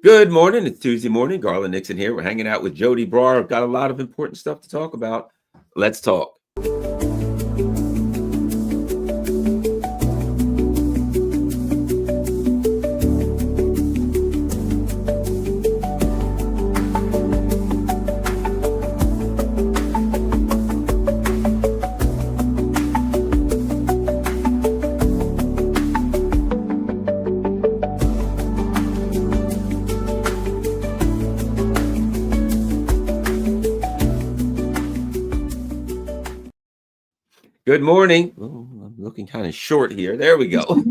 Good morning. It's Tuesday morning. Garland Nixon here. We're hanging out with Joti Brar. I've got a lot of important stuff to talk about. Let's talk. Good morning. Oh, I'm looking kind of short here. There we go.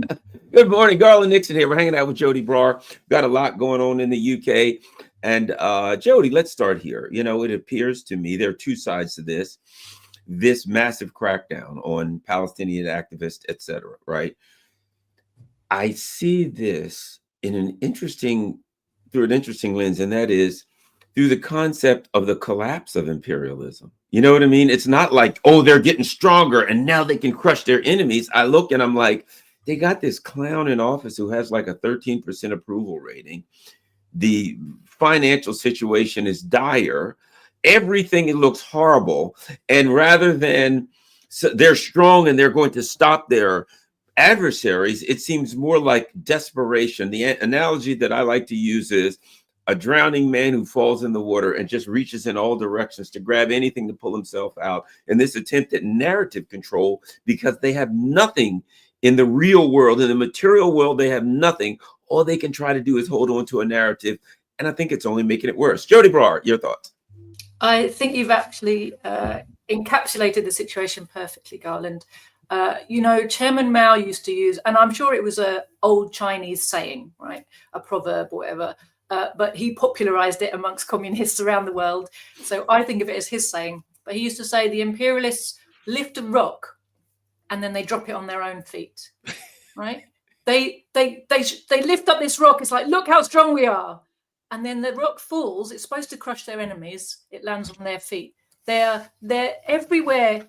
Good morning. Garland Nixon here. We're hanging out with Joti Brar. Got a lot going on in the UK. And Joti, let's start here. You know, it appears to me there are two sides to this massive crackdown on Palestinian activists, etc. Right? I see this in through an interesting lens, and that is through the concept of the collapse of imperialism. You know what I mean? It's not like, oh, they're getting stronger and now they can crush their enemies. I look and I'm like, they got this clown in office who has like a 13% approval rating. The financial situation is dire. Everything, it looks horrible. And rather than they're strong and they're going to stop their adversaries, it seems more like desperation. The analogy that I like to use is a drowning man who falls in the water and just reaches in all directions to grab anything to pull himself out. And this attempt at narrative control, because they have nothing in the real world, in the material world, they have nothing. All they can try to do is hold on to a narrative. And I think it's only making it worse. Joti Brar, your thoughts? I think you've actually encapsulated the situation perfectly, Garland. Chairman Mao used to use, and I'm sure it was an old Chinese saying, right? A proverb or whatever. But he popularized it amongst communists around the world. So I think of it as his saying. But he used to say the imperialists lift a rock and then they drop it on their own feet, right? They lift up this rock. It's like, look how strong we are. And then the rock falls. It's supposed to crush their enemies. It lands on their feet. They're everywhere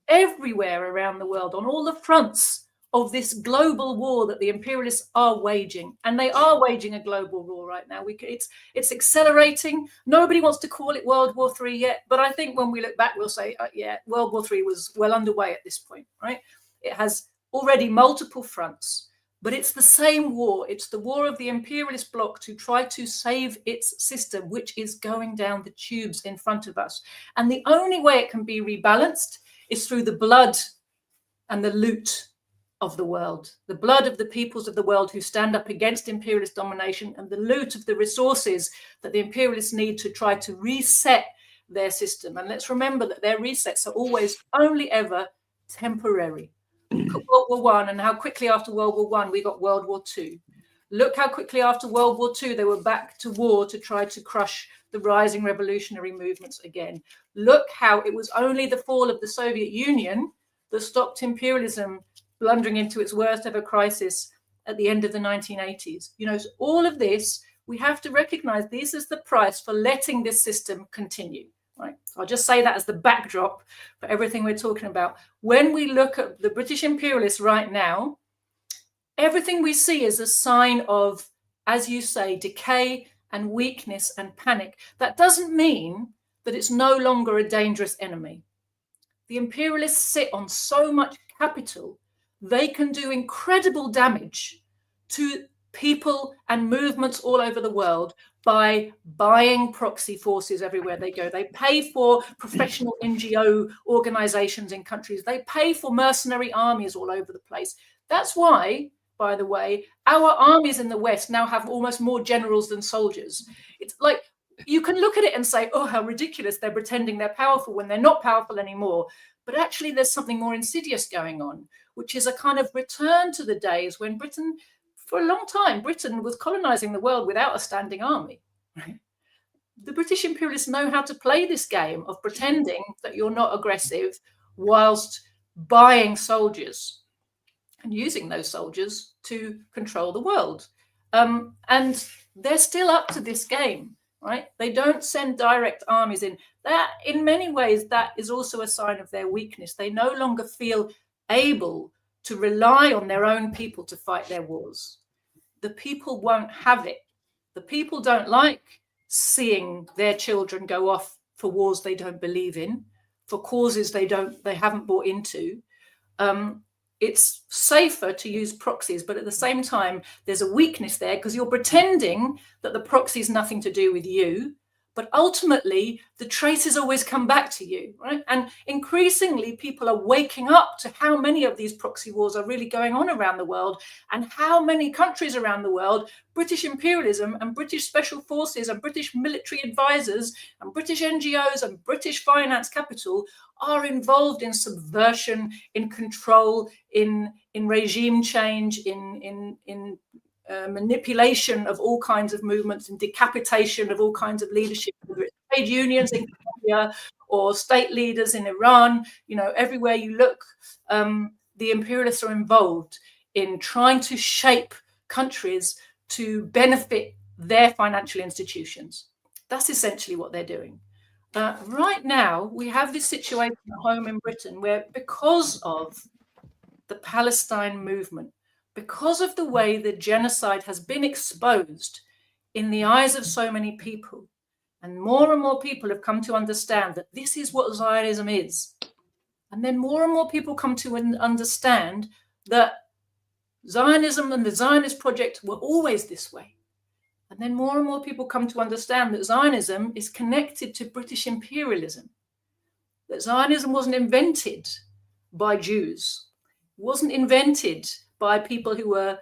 around the world, on all the fronts of this global war that the imperialists are waging. And they are waging a global war right now. It's accelerating. Nobody wants to call it World War III yet. But I think when we look back, we'll say, yeah, World War III was well underway at this point, right? It has already multiple fronts, but it's the same war. It's the war of the imperialist bloc to try to save its system, which is going down the tubes in front of us. And the only way it can be rebalanced is through the blood and the loot of the world, the blood of the peoples of the world who stand up against imperialist domination, and the loot of the resources that the imperialists need to try to reset their system. And let's remember that their resets are always only ever temporary. Look at World War I and how quickly after World War I we got World War II. Look how quickly after World War II they were back to war to try to crush the rising revolutionary movements again. Look how it was only the fall of the Soviet Union that stopped imperialism blundering into its worst ever crisis at the end of the 1980s. You know, so all of this, we have to recognize this is the price for letting this system continue, right? So I'll just say that as the backdrop for everything we're talking about. When we look at the British imperialists right now, everything we see is a sign of, as you say, decay and weakness and panic. That doesn't mean that it's no longer a dangerous enemy. The imperialists sit on so much capital, they can do incredible damage to people and movements all over the world by buying proxy forces everywhere they go. They pay for professional NGO organizations in countries. They pay for mercenary armies all over the place. That's why, by the way, our armies in the West now have almost more generals than soldiers. It's like, you can look at it and say, oh, how ridiculous, they're pretending they're powerful when they're not powerful anymore. But actually, there's something more insidious going on, which is a kind of return to the days when Britain, for a long time, Britain was colonizing the world without a standing army. Right? The British imperialists know how to play this game of pretending that you're not aggressive whilst buying soldiers and using those soldiers to control the world. And they're still up to this game. Right? They don't send direct armies in. That, in many ways, that is also a sign of their weakness. They no longer feel able to rely on their own people to fight their wars. The people won't have it The people don't like seeing their children go off for wars they don't believe in, for causes they haven't bought into. It's safer to use proxies, but at the same time, there's a weakness there because you're pretending that the proxy is nothing to do with you, but ultimately the traces always come back to you, right? And increasingly, people are waking up to how many of these proxy wars are really going on around the world, and how many countries around the world, British imperialism and British special forces and British military advisors and British NGOs and British finance capital are involved in subversion, in control, in regime change, in manipulation of all kinds of movements and decapitation of all kinds of leadership, whether it's trade unions in Colombia or state leaders in Iran. You know, everywhere you look, the imperialists are involved in trying to shape countries to benefit their financial institutions. That's essentially what they're doing. Right now, we have this situation at home in Britain where, because of the Palestine movement, because of the way the genocide has been exposed in the eyes of so many people, and more people have come to understand that this is what Zionism is. And then more and more people come to understand that Zionism and the Zionist project were always this way. And then more and more people come to understand that Zionism is connected to British imperialism, that Zionism wasn't invented by Jews, wasn't invented by people who were,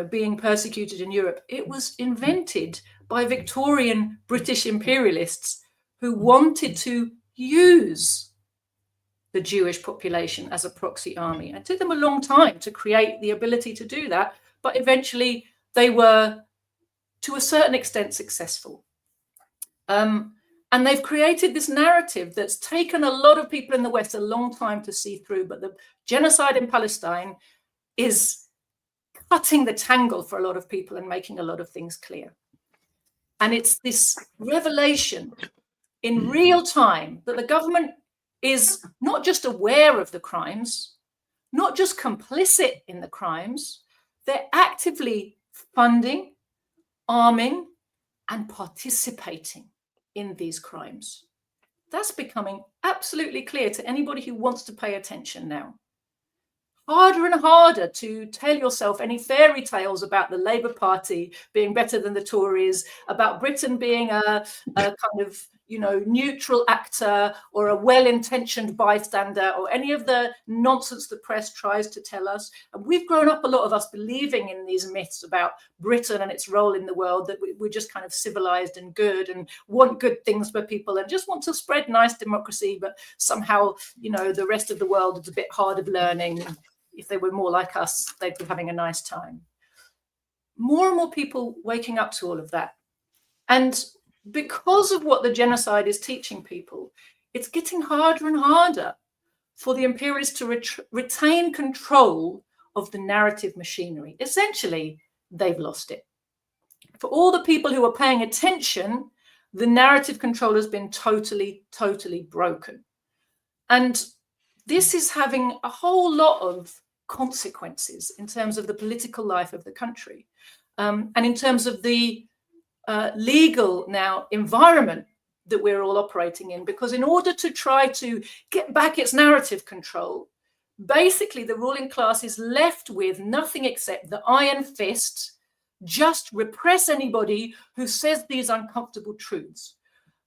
being persecuted in Europe. It was invented by Victorian British imperialists who wanted to use the Jewish population as a proxy army. And it took them a long time to create the ability to do that, but eventually they were, to a certain extent, successful. And they've created this narrative that's taken a lot of people in the West a long time to see through. But the genocide in Palestine is cutting the tangle for a lot of people and making a lot of things clear. And it's this revelation in real time that the government is not just aware of the crimes, not just complicit in the crimes, they're actively funding, arming, and participating in these crimes. That's becoming absolutely clear to anybody who wants to pay attention now. Harder and harder to tell yourself any fairy tales about the Labour Party being better than the Tories, about Britain being a kind of, neutral actor or a well-intentioned bystander, or any of the nonsense the press tries to tell us. And we've grown up, a lot of us, believing in these myths about Britain and its role in the world, that we're just kind of civilized and good and want good things for people and just want to spread nice democracy, but somehow, the rest of the world is a bit hard of learning. If they were more like us, they'd be having a nice time. More and more people waking up to all of that. And because of what the genocide is teaching people, it's getting harder and harder for the imperialists to retain control of the narrative machinery. Essentially, they've lost it. For all the people who are paying attention, the narrative control has been totally, totally broken. And this is having a whole lot of consequences in terms of the political life of the country, and in terms of the legal now environment that we're all operating in. Because in order to try to get back its narrative control, basically the ruling class is left with nothing except the iron fist, just repress anybody who says these uncomfortable truths.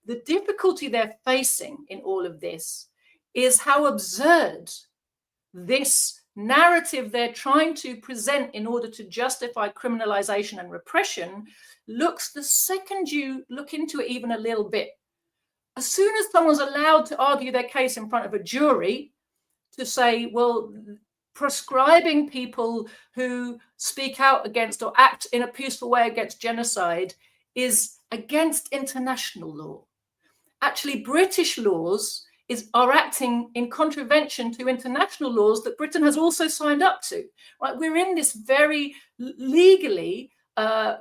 The difficulty they're facing in all of this is how absurd this narrative they're trying to present in order to justify criminalization and repression looks the second you look into it even a little bit. As soon as someone's allowed to argue their case in front of a jury to say, well, prescribing people who speak out against or act in a peaceful way against genocide is against international law. Actually, British laws are acting in contravention to international laws that Britain has also signed up to. Right? We're in this very legally,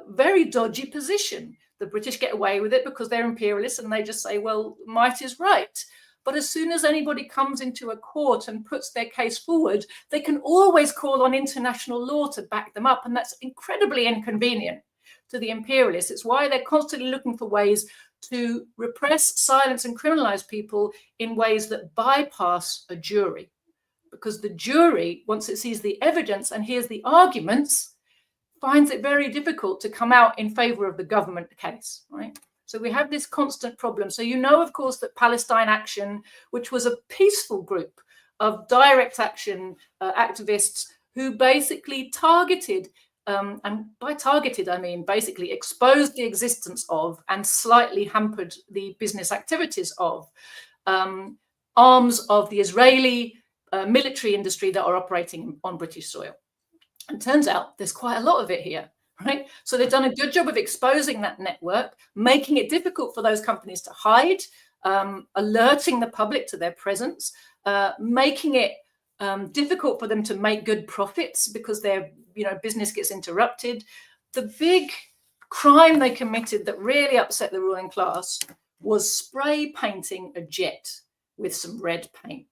very dodgy position. The British get away with it because they're imperialists and they just say, well, might is right. But as soon as anybody comes into a court and puts their case forward, they can always call on international law to back them up. And that's incredibly inconvenient to the imperialists. It's why they're constantly looking for ways to repress, silence, and criminalize people in ways that bypass a jury. Because the jury, once it sees the evidence and hears the arguments, finds it very difficult to come out in favor of the government case, right? So we have this constant problem. So you know, of course, that Palestine Action, which was a peaceful group of direct action activists who basically targeted, and by targeted, I mean basically exposed the existence of and slightly hampered the business activities of arms of the Israeli military industry that are operating on British soil. And turns out there's quite a lot of it here, right? So they've done a good job of exposing that network, making it difficult for those companies to hide, alerting the public to their presence, making it difficult for them to make good profits because their business gets interrupted. The big crime they committed that really upset the ruling class was spray painting a jet with some red paint.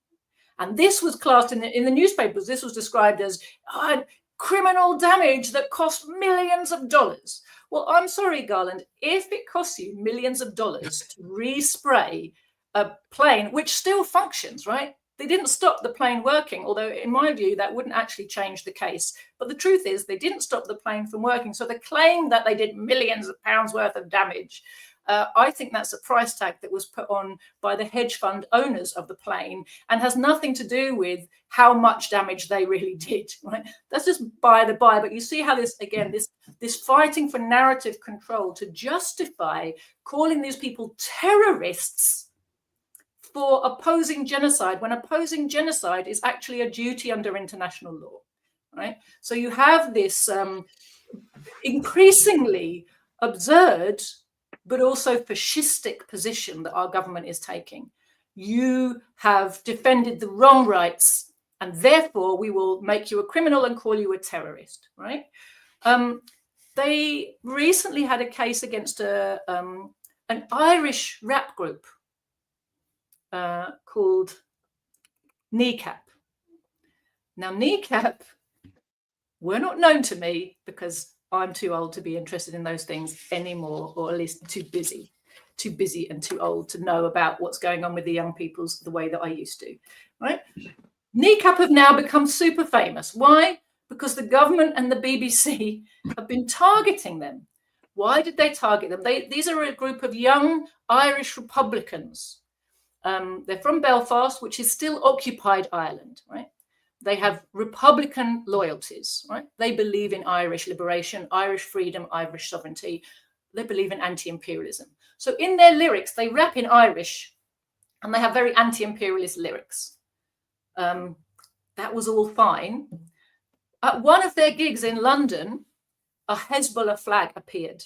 And this was classed in the newspapers. This was described as criminal damage that cost millions of dollars. Well, I'm sorry, Garland, if it costs you millions of dollars to respray a plane, which still functions, right? They didn't stop the plane working, although in my view, that wouldn't actually change the case. But the truth is they didn't stop the plane from working. So the claim that they did millions of pounds worth of damage, I think that's a price tag that was put on by the hedge fund owners of the plane and has nothing to do with how much damage they really did, right? That's just by the by. But you see how this, again, this fighting for narrative control to justify calling these people terrorists for opposing genocide, when opposing genocide is actually a duty under international law, right? So you have this increasingly absurd but also fascistic position that our government is taking. You have defended the wrong rights, and therefore we will make you a criminal and call you a terrorist, right? They recently had a case against an Irish rap group called Kneecap. Now, Kneecap were not known to me because I'm too old to be interested in those things anymore, or at least too busy and too old to know about what's going on with the young peoples the way that I used to, right? Kneecap have now become super famous. Why? Because the government and the BBC have been targeting them. Why did they target them? These are a group of young Irish Republicans. They're from Belfast, which is still occupied Ireland, right? They have Republican loyalties, right? They believe in Irish liberation, Irish freedom, Irish sovereignty. They believe in anti-imperialism. So in their lyrics, they rap in Irish and they have very anti-imperialist lyrics. That was all fine. At one of their gigs in London, a Hezbollah flag appeared.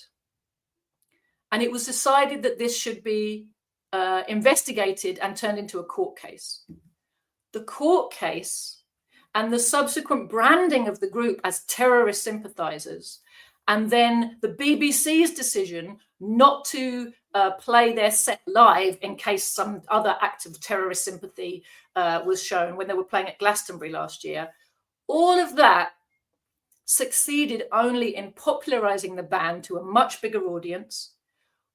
And it was decided that this should be investigated and turned into a court case. The court case and the subsequent branding of the group as terrorist sympathizers, and then the BBC's decision not to play their set live in case some other act of terrorist sympathy was shown when they were playing at Glastonbury last year, all of that succeeded only in popularizing the band to a much bigger audience.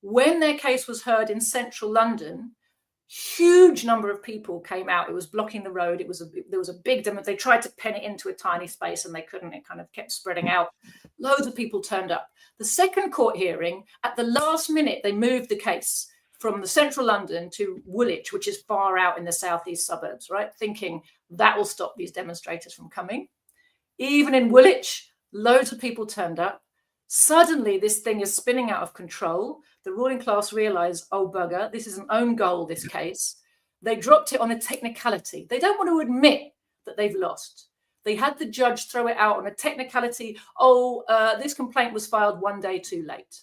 When their case was heard in central London, huge number of people came out. It was blocking the road. There was a big demo. They tried to pen it into a tiny space and they couldn't. It kind of kept spreading out. Loads of people turned up. The second court hearing, at the last minute, they moved the case from the central London to Woolwich, which is far out in the southeast suburbs, right? Thinking that will stop these demonstrators from coming. Even in Woolwich, loads of people turned up. Suddenly, this thing is spinning out of control. The ruling class realized, oh, bugger, this is an own goal, this case. They dropped it on a technicality. They don't want to admit that they've lost. They had the judge throw it out on a technicality. Oh, this complaint was filed one day too late.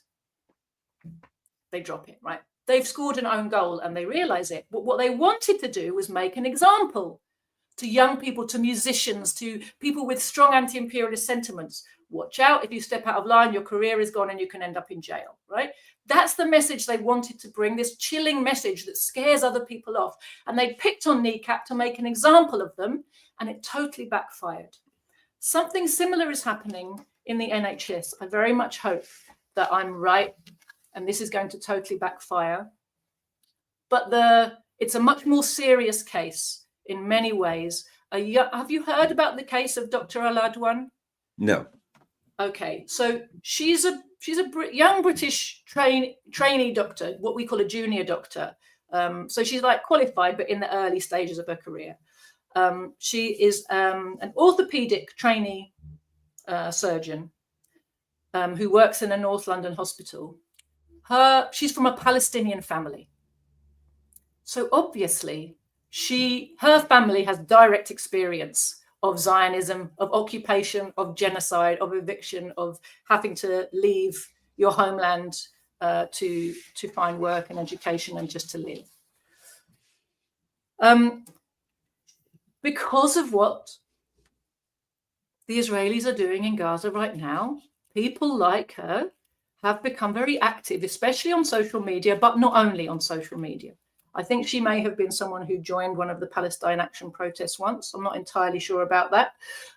They drop it, right? They've scored an own goal and they realize it. But what they wanted to do was make an example to young people, to musicians, to people with strong anti-imperialist sentiments. Watch out, if you step out of line, your career is gone and you can end up in jail, right? That's the message they wanted to bring, this chilling message that scares other people off. And they picked on Kneecap to make an example of them, and it totally backfired. Something similar is happening in the NHS. I very much hope that I'm right, and this is going to totally backfire. But it's a much more serious case in many ways. Have you heard about the case of Dr. Aladwan? No. Okay, so she's a young British trainee doctor, what we call a junior doctor. So she's like qualified, but in the early stages of her career. She is an orthopedic trainee surgeon who works in a North London hospital. She's from a Palestinian family. So obviously, her family has direct experience of Zionism, of occupation, of genocide, of eviction, of having to leave your homeland to find work and education and just to live. Because of what the Israelis are doing in Gaza right now, people like her have become very active, especially on social media, but not only on social media. I think she may have been someone who joined one of the Palestine Action protests once. I'm not entirely sure about that.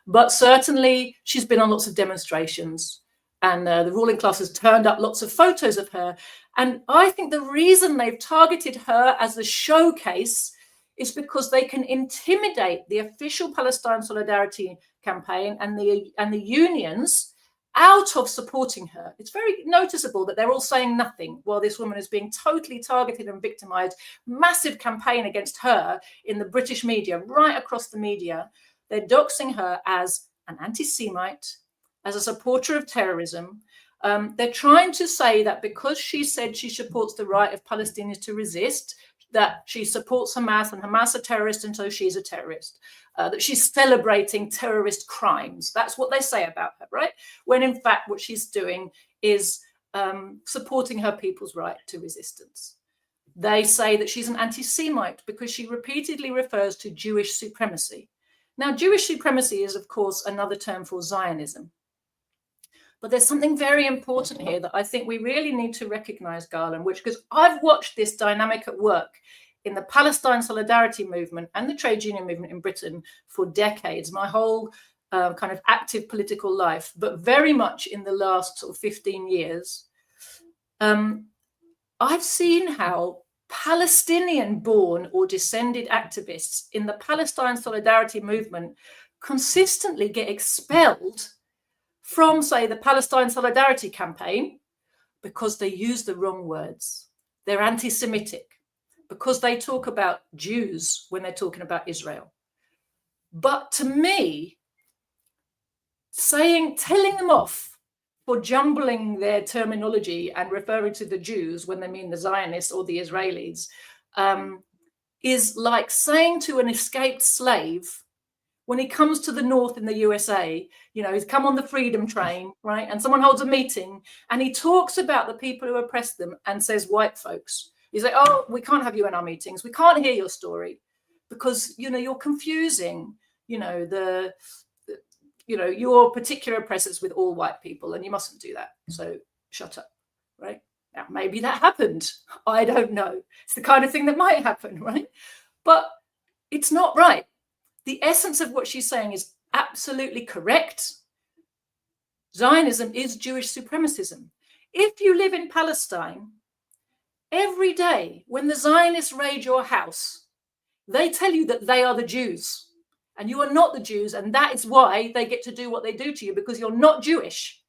But certainly she's been on lots of demonstrations, and the ruling class has turned up lots of photos of her. And I think the reason they've targeted her as a showcase is because they can intimidate the official Palestine Solidarity campaign and the unions out of supporting her. It's very noticeable that they're all saying nothing while this woman is being totally targeted and victimized. Massive campaign against her in the British media, right across the media. They're doxing her as an anti-Semite, as a supporter of terrorism. They're trying to say that because she said she supports the right of Palestinians to resist, that she supports Hamas and Hamas are terrorists, and so she's a terrorist. That she's celebrating terrorist crimes. That's what they say about her, right? When in fact what she's doing is supporting her people's right to resistance. They say that she's an anti-Semite because she repeatedly refers to Jewish supremacy. Now, Jewish supremacy is, of course, another term for Zionism. But there's something very important here that I think we really need to recognize, Garland, because I've watched this dynamic at work in the Palestine Solidarity movement and the trade union movement in Britain for decades, my whole kind of active political life, but very much in the last sort of 15 years. I've seen how Palestinian-born or descended activists in the Palestine Solidarity movement consistently get expelled from, say, the Palestine Solidarity campaign because they use the wrong words. They're anti-Semitic because they talk about Jews when they're talking about Israel. But to me, telling them off for jumbling their terminology and referring to the Jews when they mean the Zionists or the Israelis is like saying to an escaped slave, when he comes to the north in the USA, you know, he's come on the freedom train, right? And someone holds a meeting and he talks about the people who oppress them and says, white folks. He's like, oh, we can't have you in our meetings. We can't hear your story because, you know, you're confusing, you know, your particular oppressors with all white people, and you mustn't do that. So shut up, right? Now, maybe that happened. I don't know. It's the kind of thing that might happen, right? But it's not right. The essence of what she's saying is absolutely correct. Zionism is Jewish supremacism. If you live in Palestine, every day when the Zionists raid your house, they tell you that they are the Jews and you are not the Jews, and that is why they get to do what they do to you, because you're not Jewish.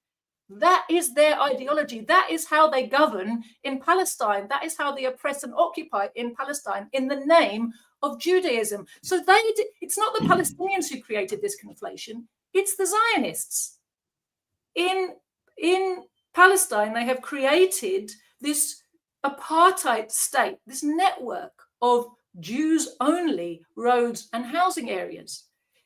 That is their ideology. That is how they govern in Palestine. That is how they oppress and occupy in Palestine in the name of Judaism. So it's not the Palestinians who created this conflation, it's the Zionists. In Palestine, they have created this apartheid state, this network of Jews-only roads and housing areas.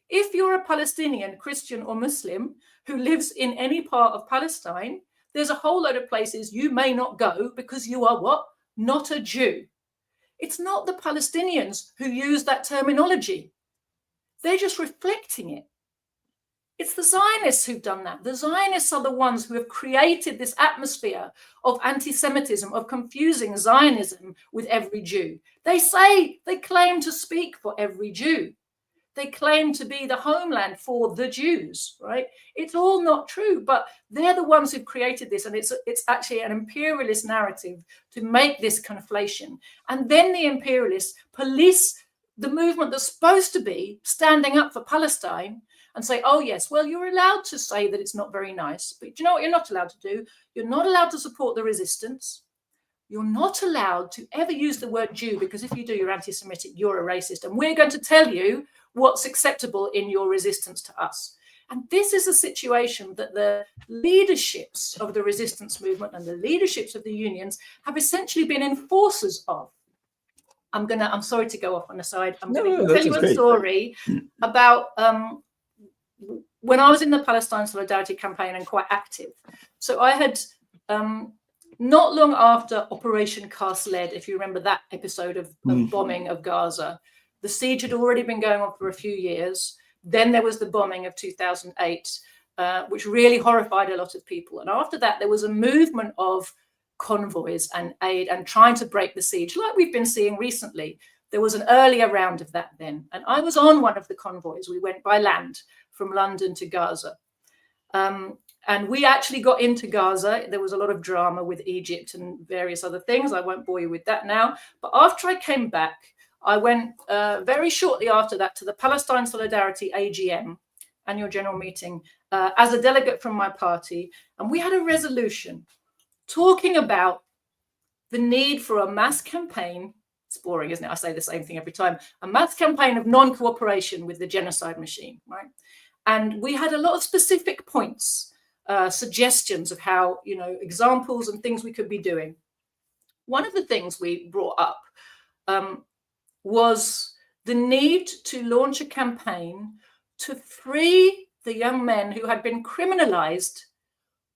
If you're a Palestinian, Christian or Muslim who lives in any part of Palestine, there's a whole load of places you may not go because you are what? Not a Jew. It's not the Palestinians who use that terminology. They're just reflecting it. It's the Zionists who've done that. The Zionists are the ones who have created this atmosphere of anti-Semitism, of confusing Zionism with every Jew. They claim to speak for every Jew. They claim to be the homeland for the Jews, right? It's all not true, but they're the ones who've created this. And it's actually an imperialist narrative to make this conflation. And then the imperialists police the movement that's supposed to be standing up for Palestine and say, oh, yes, well, you're allowed to say that it's not very nice. But do you know what you're not allowed to do? You're not allowed to support the resistance. You're not allowed to ever use the word Jew, because if you do, you're anti-Semitic, you're a racist. And we're going to tell you what's acceptable in your resistance to us. And this is a situation that the leaderships of the resistance movement and the leaderships of the unions have essentially been enforcers of. I'm sorry to go off on the side. I'm going to tell you a story about when I was in the Palestine Solidarity campaign and quite active. So I had, not long after Operation Cast Lead, if you remember that episode of bombing of Gaza, the siege had already been going on for a few years. Then there was the bombing of 2008, which really horrified a lot of people. And after that, there was a movement of convoys and aid and trying to break the siege, like we've been seeing recently. There was an earlier round of that then. And I was on one of the convoys. We went by land from London to Gaza. And we actually got into Gaza. There was a lot of drama with Egypt and various other things. I won't bore you with that now. But after I came back, I went very shortly after that to the Palestine Solidarity AGM, annual general meeting, as a delegate from my party. And we had a resolution talking about the need for a mass campaign. It's boring, isn't it? I say the same thing every time. A mass campaign of non-cooperation with the genocide machine, right? And we had a lot of specific points, suggestions of how, examples and things we could be doing. One of the things we brought up was the need to launch a campaign to free the young men who had been criminalized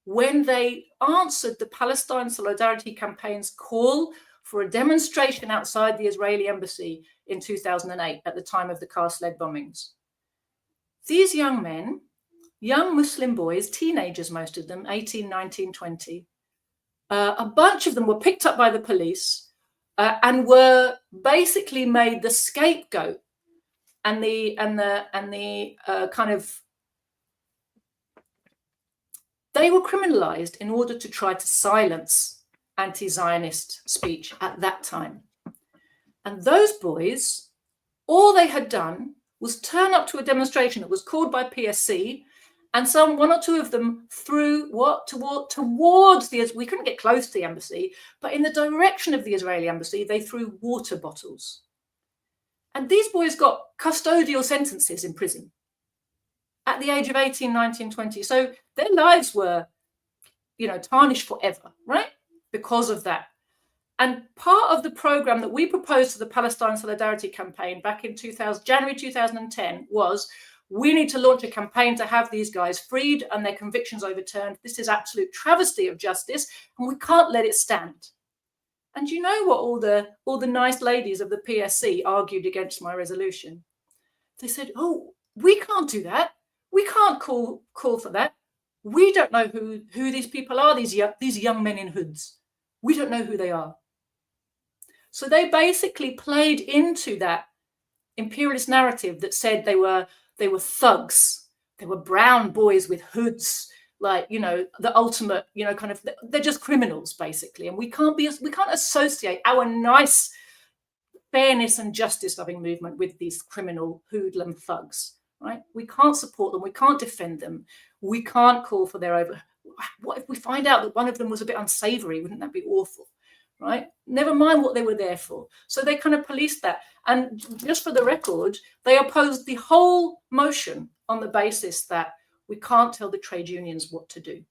when they answered the Palestine Solidarity campaign's call for a demonstration outside the Israeli embassy in 2008 at the time of the Cast-Lead bombings. These young men, young Muslim boys, teenagers, most of them, 18, 19, 20, a bunch of them were picked up by the police and were basically made the scapegoat and the kind of, they were criminalized in order to try to silence anti-Zionist speech at that time. And those boys, all they had done was turn up to a demonstration that was called by PSC, and one or two of them threw towards the, we couldn't get close to the embassy, but in the direction of the Israeli embassy, they threw water bottles. And these boys got custodial sentences in prison at the age of 18, 19, 20. So their lives were, tarnished forever, right? Because of that. And part of the program that we proposed to the Palestine Solidarity campaign back in January 2010 was, we need to launch a campaign to have these guys freed and their convictions overturned. This is absolute travesty of justice, and we can't let it stand. And you know what all the nice ladies of the PSC argued against my resolution? They said, oh, we can't do that. We can't call for that. We don't know who these people are, these young men in hoods. We don't know who they are. So they basically played into that imperialist narrative that said they were thugs. They were brown boys with hoods, like, the ultimate, kind of, they're just criminals, basically. And we can't associate our nice fairness and justice loving movement with these criminal hoodlum thugs, right? We can't support them. We can't defend them. We can't call for their over. What if we find out that one of them was a bit unsavory? Wouldn't that be awful? Right? Never mind what they were there for. So they kind of policed that. And just for the record, they opposed the whole motion on the basis that we can't tell the trade unions what to do.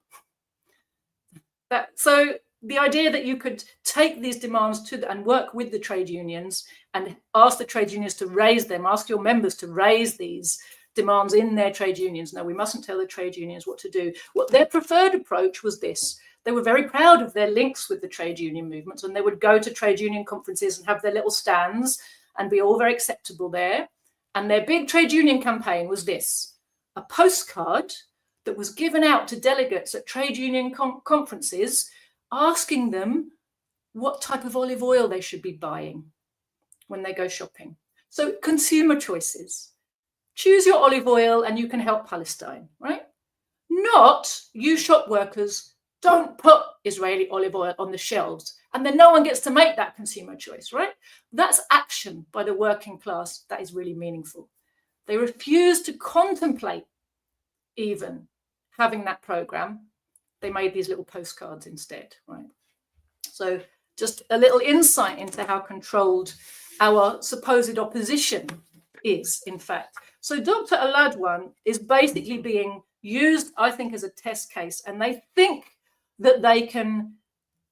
So the idea that you could take these demands and work with the trade unions and ask the trade unions to raise them, ask your members to raise these demands in their trade unions. No, we mustn't tell the trade unions what to do. What their preferred approach was this. They were very proud of their links with the trade union movements, and they would go to trade union conferences and have their little stands and be all very acceptable there. And their big trade union campaign was this: a postcard that was given out to delegates at trade union conferences, asking them what type of olive oil they should be buying when they go shopping. So consumer choices. choose your olive oil and you can help Palestine, right? Not, you shop workers, don't put Israeli olive oil on the shelves, and then no one gets to make that consumer choice, right? That's action by the working class that is really meaningful. They refuse to contemplate even having that program. They made these little postcards instead, right? So just a little insight into how controlled our supposed opposition is, in fact. So Dr. Aladwan is basically being used, I think, as a test case, and they think that they can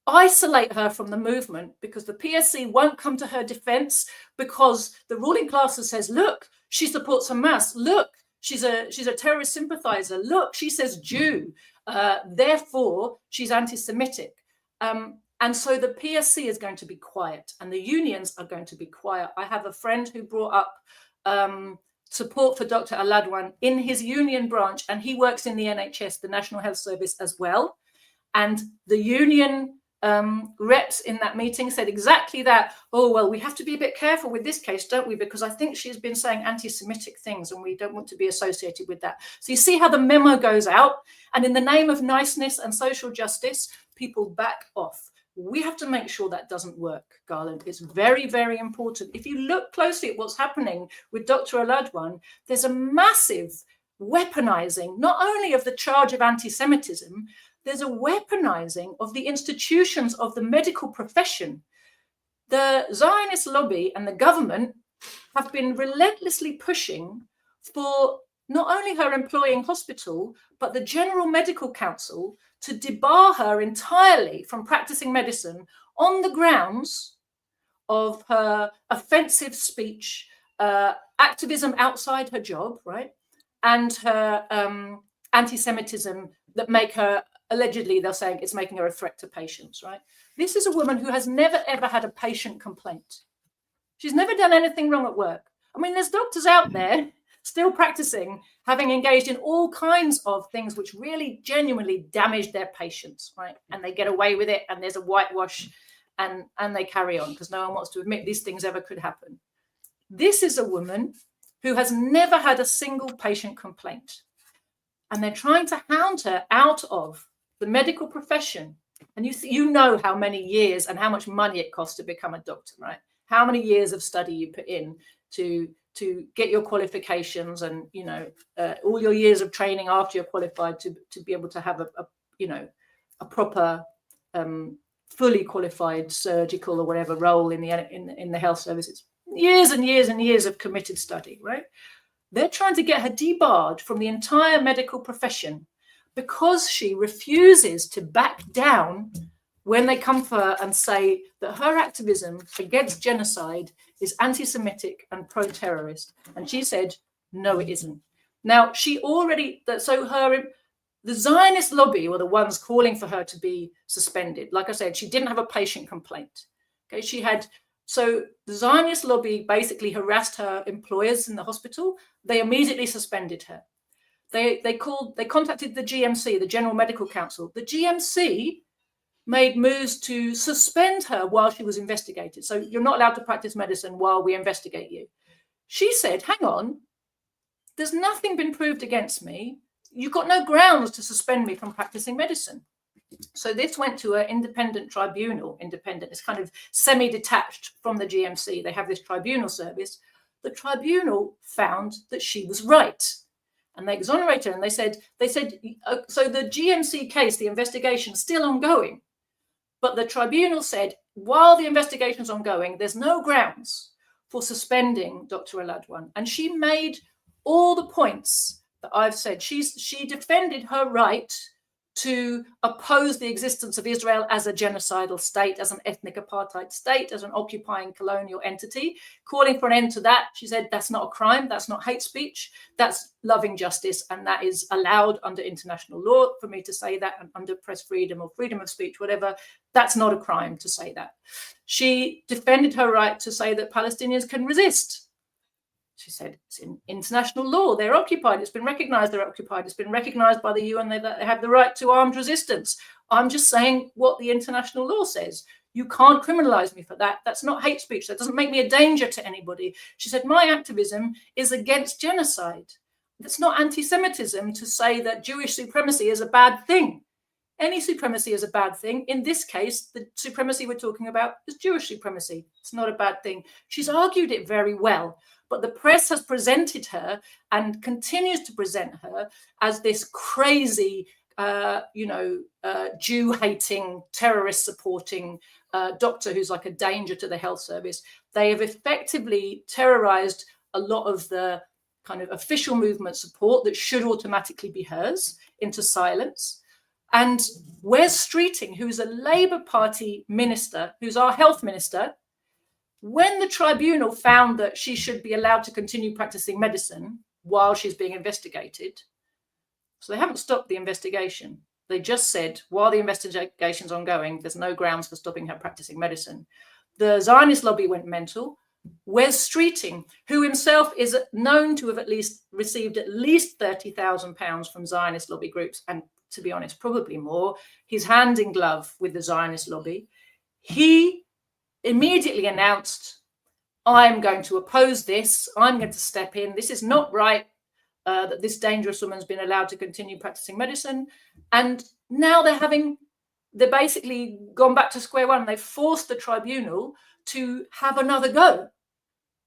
isolate her from the movement because the PSC won't come to her defense, because the ruling class says, look, she supports Hamas, look, she's a terrorist sympathizer, look, she says Jew, therefore she's anti-Semitic. And so the PSC is going to be quiet and the unions are going to be quiet. I have a friend who brought up support for Dr. Aladwan in his union branch, and he works in the NHS, the National Health Service, as well. And the union reps in that meeting said exactly that. Oh, well, we have to be a bit careful with this case, don't we? Because I think she's been saying anti-Semitic things and we don't want to be associated with that. So you see how the memo goes out, and in the name of niceness and social justice, people back off. We have to make sure that doesn't work, Garland. It's very, very important. If you look closely at what's happening with Dr. Aladwan, there's a massive weaponizing, not only of the charge of anti-Semitism, there's a weaponizing of the institutions of the medical profession. The Zionist lobby and the government have been relentlessly pushing for not only her employing hospital, but the General Medical Council to debar her entirely from practicing medicine on the grounds of her offensive speech, activism outside her job, right? And her anti-Semitism that make her, allegedly, they're saying it's making her a threat to patients, right? This is a woman who has never, ever had a patient complaint. She's never done anything wrong at work. I mean, there's doctors out there still practicing, having engaged in all kinds of things which really genuinely damage their patients, right? And they get away with it, and there's a whitewash, and they carry on because no one wants to admit these things ever could happen. This is a woman who has never had a single patient complaint. And they're trying to hound her out of the medical profession. And you know how many years and how much money it costs to become a doctor, right? How many years of study you put in to get your qualifications, and all your years of training after you're qualified to be able to have a proper fully qualified surgical or whatever role in the health services. Years and years and years of committed study, right? They're trying to get her debarred from the entire medical profession because she refuses to back down when they come for her and say that her activism against genocide is anti-Semitic and pro-terrorist. And she said, no, it isn't. Now, the Zionist lobby were the ones calling for her to be suspended. Like I said, she didn't have a patient complaint. Okay, so the Zionist lobby basically harassed her employers in the hospital. They immediately suspended her. They contacted the GMC, the General Medical Council. The GMC made moves to suspend her while she was investigated. So you're not allowed to practice medicine while we investigate you. She said, hang on, there's nothing been proved against me. You've got no grounds to suspend me from practicing medicine. So this went to an independent tribunal. Independent, it's kind of semi-detached from the GMC. They have this tribunal service. The tribunal found that she was right. And they exonerated her. And they said, so the GMC case, the investigation is still ongoing. But the tribunal said, while the investigation is ongoing, there's no grounds for suspending Dr. Aladwan. And she made all the points that I've said. She defended her right to oppose the existence of Israel as a genocidal state, as an ethnic apartheid state, as an occupying colonial entity, calling for an end to that. She said, that's not a crime, that's not hate speech, that's loving justice, and that is allowed under international law for me to say that, and under press freedom or freedom of speech, whatever, that's not a crime to say that. She defended her right to say that Palestinians can resist. She said, it's in international law. They're occupied. It's been recognized they're occupied. It's been recognized by the UN that they have the right to armed resistance. I'm just saying what the international law says. You can't criminalize me for that. That's not hate speech. That doesn't make me a danger to anybody. She said, my activism is against genocide. It's not anti-Semitism to say that Jewish supremacy is a bad thing. Any supremacy is a bad thing. In this case, the supremacy we're talking about is Jewish supremacy. It's not a bad thing. She's argued it very well, but the press has presented her and continues to present her as this crazy, Jew-hating, terrorist-supporting doctor who's like a danger to the health service. They have effectively terrorized a lot of the kind of official movement support that should automatically be hers into silence. And Wes Streeting, who's a Labour Party minister, who's our health minister, when the tribunal found that she should be allowed to continue practicing medicine while she's being investigated, so they haven't stopped the investigation. They just said, while the investigation's ongoing, there's no grounds for stopping her practicing medicine. The Zionist lobby went mental. Wes Streeting, who himself is known to have received at least £30,000 from Zionist lobby groups, and to be honest, probably more. He's hand in glove with the Zionist lobby. He immediately announced, I'm going to oppose this. I'm going to step in. This is not right that this dangerous woman's been allowed to continue practicing medicine. And now they're basically gone back to square one. They've forced the tribunal to have another go,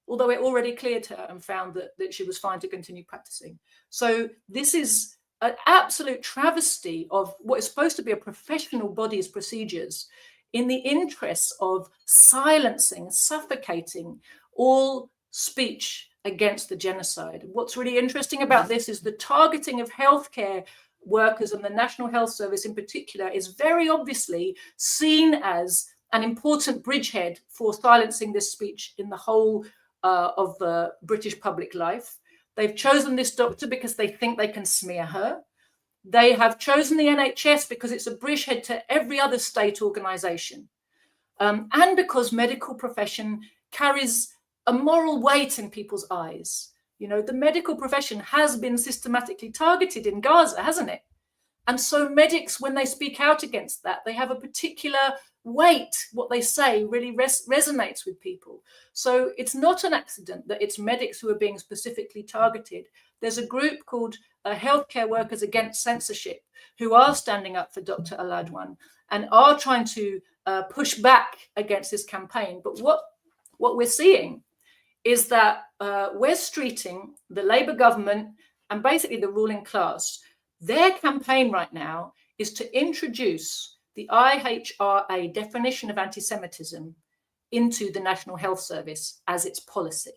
although it already cleared her and found that she was fine to continue practicing. So this is an absolute travesty of what is supposed to be a professional body's procedures in the interests of silencing, suffocating all speech against the genocide. What's really interesting about this is the targeting of healthcare workers and the National Health Service in particular is very obviously seen as an important bridgehead for silencing this speech in the whole of the British public life. They've chosen this doctor because they think they can smear her. They have chosen the NHS because it's a bridgehead to every other state organisation. And because medical profession carries a moral weight in people's eyes. You know, the medical profession has been systematically targeted in Gaza, hasn't it? And so medics, when they speak out against that, they have a particular weight. What they say really resonates with people. So it's not an accident that it's medics who are being specifically targeted. There's a group called Healthcare Workers Against Censorship who are standing up for Dr. Aladwan and are trying to push back against this campaign. But what we're seeing is that Wes Streeting, the Labour government, and basically the ruling class, their campaign right now is to introduce the IHRA definition of anti-Semitism into the National Health Service as its policy.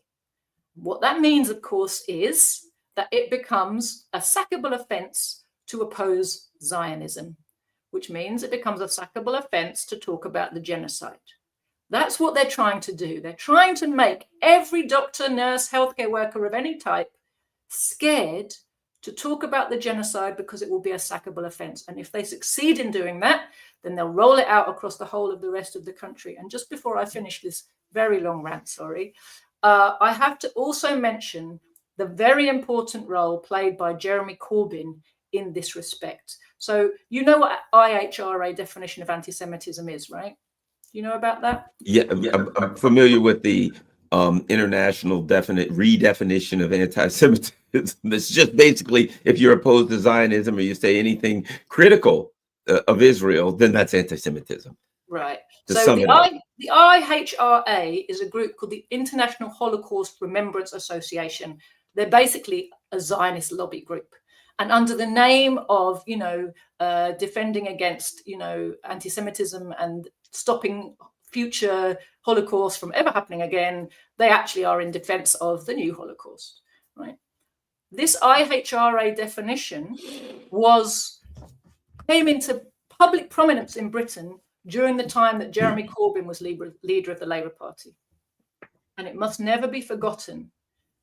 What that means, of course, is that it becomes a sackable offence to oppose Zionism, which means it becomes a sackable offence to talk about the genocide. That's what they're trying to do. They're trying to make every doctor, nurse, healthcare worker of any type scared to talk about the genocide because it will be a sackable offence. And if they succeed in doing that, then they'll roll it out across the whole of the rest of the country. And just before I finish this very long rant, I have to also mention the very important role played by Jeremy Corbyn in this respect. So you know what IHRA definition of anti-Semitism is, right? You know about that? Yeah, I'm familiar with the international redefinition of anti-Semitism. It's just basically if you're opposed to Zionism or you say anything critical of Israel, then that's anti-Semitism. Right. To So sum it up. the IHRA is a group called the International Holocaust Remembrance Association. They're basically a Zionist lobby group. And under the name of, defending against, anti-Semitism and stopping future Holocaust from ever happening again, they actually are in defense of the new Holocaust, right? This IHRA definition came into public prominence in Britain during the time that Jeremy Corbyn was leader of the Labour Party. And it must never be forgotten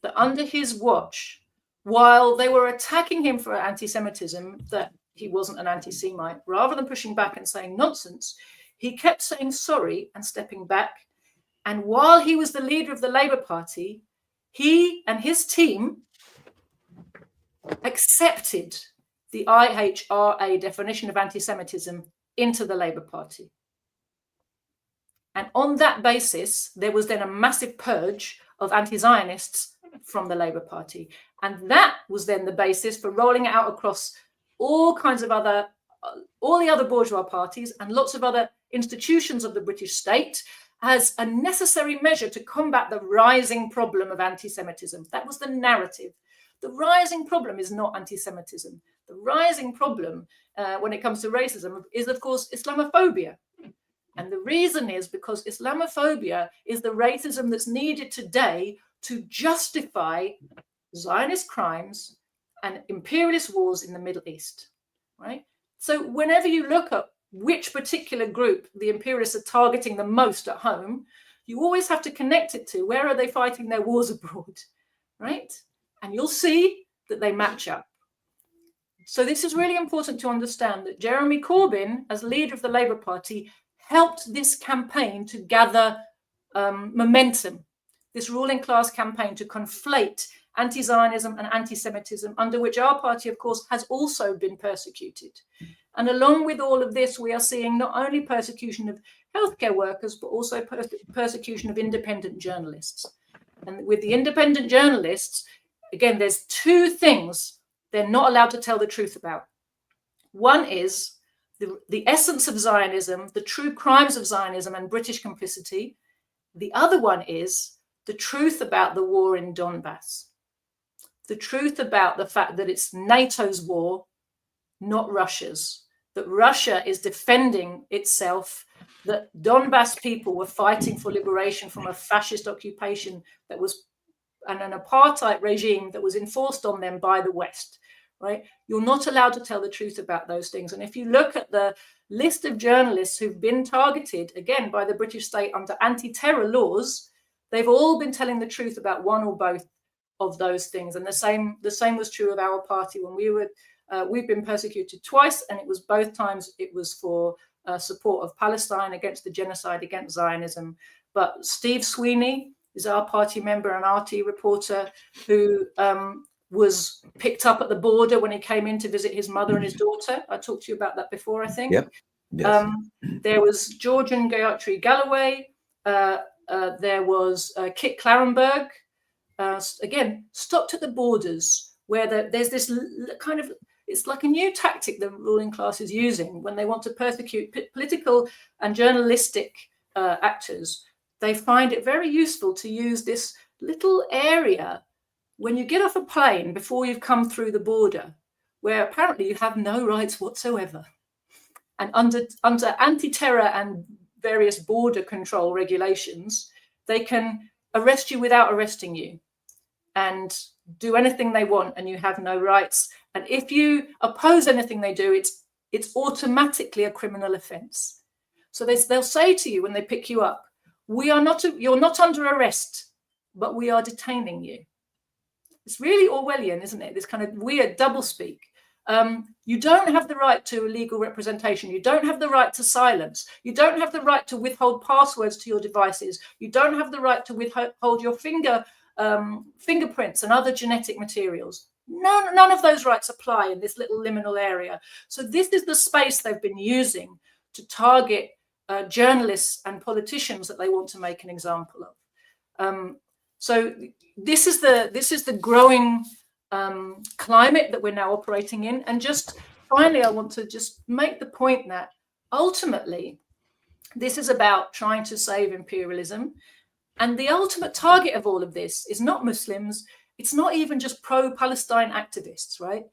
that under his watch, while they were attacking him for anti-Semitism, that he wasn't an anti-Semite, rather than pushing back and saying nonsense, he kept saying sorry and stepping back. And while he was the leader of the Labour Party, he and his team accepted the IHRA definition of anti-Semitism into the Labour Party. And on that basis, there was then a massive purge of anti-Zionists from the Labour Party. And that was then the basis for rolling it out across all kinds of other, all the other bourgeois parties and lots of other institutions of the British state as a necessary measure to combat the rising problem of anti-Semitism. That was the narrative. The rising problem is not anti-Semitism. The rising problem when it comes to racism is, of course, Islamophobia. And the reason is because Islamophobia is the racism that's needed today to justify Zionist crimes and imperialist wars in the Middle East, right? So whenever you look at which particular group the imperialists are targeting the most at home, you always have to connect it to where are they fighting their wars abroad, right? And you'll see that they match up. So this is really important to understand that Jeremy Corbyn, as leader of the Labour Party, helped this campaign to gather momentum, this ruling class campaign to conflate anti-Zionism and anti-Semitism, under which our party, of course, has also been persecuted. And along with all of this, we are seeing not only persecution of healthcare workers, but also persecution of independent journalists. And with the independent journalists, again, there's two things they're not allowed to tell the truth about. One is the essence of Zionism, the true crimes of Zionism and British complicity. The other one is the truth about the war in Donbass. The truth about the fact that it's NATO's war, not Russia's. That Russia is defending itself, that Donbass people were fighting for liberation from a fascist occupation that was and an apartheid regime that was enforced on them by the West, right? You're not allowed to tell the truth about those things. And if you look at the list of journalists who've been targeted, again, by the British state under anti-terror laws, they've all been telling the truth about one or both of those things. And the same was true of our party when we've been persecuted twice, and it was both times it was for support of Palestine against the genocide, against Zionism. But Steve Sweeney is our party member and RT reporter who was picked up at the border when he came in to visit his mother and his daughter. I talked to you about that before, I think. Yep. Yes. There was Georgian Gayatri Galloway. There was Kit Clarenberg. Again, stopped at the borders where there's this kind of, it's like a new tactic the ruling class is using when they want to persecute political and journalistic actors. They find it very useful to use this little area when you get off a plane before you've come through the border, where apparently you have no rights whatsoever. And under anti-terror and various border control regulations, they can arrest you without arresting you and do anything they want, and you have no rights. And if you oppose anything they do, it's automatically a criminal offence. So they'll say to you when they pick you up, you're not under arrest, but we are detaining you. It's really Orwellian, isn't it? This kind of weird doublespeak. You don't have the right to legal representation. You don't have the right to silence. You don't have the right to withhold passwords to your devices. You don't have the right to withhold your fingerprints and other genetic materials. None of those rights apply in this little liminal area. So this is the space they've been using to target journalists and politicians that they want to make an example of. So this is the growing climate that we're now operating in. And just finally, I want to just make the point that ultimately this is about trying to save imperialism. And the ultimate target of all of this is not Muslims. It's not even just pro-Palestine activists, right?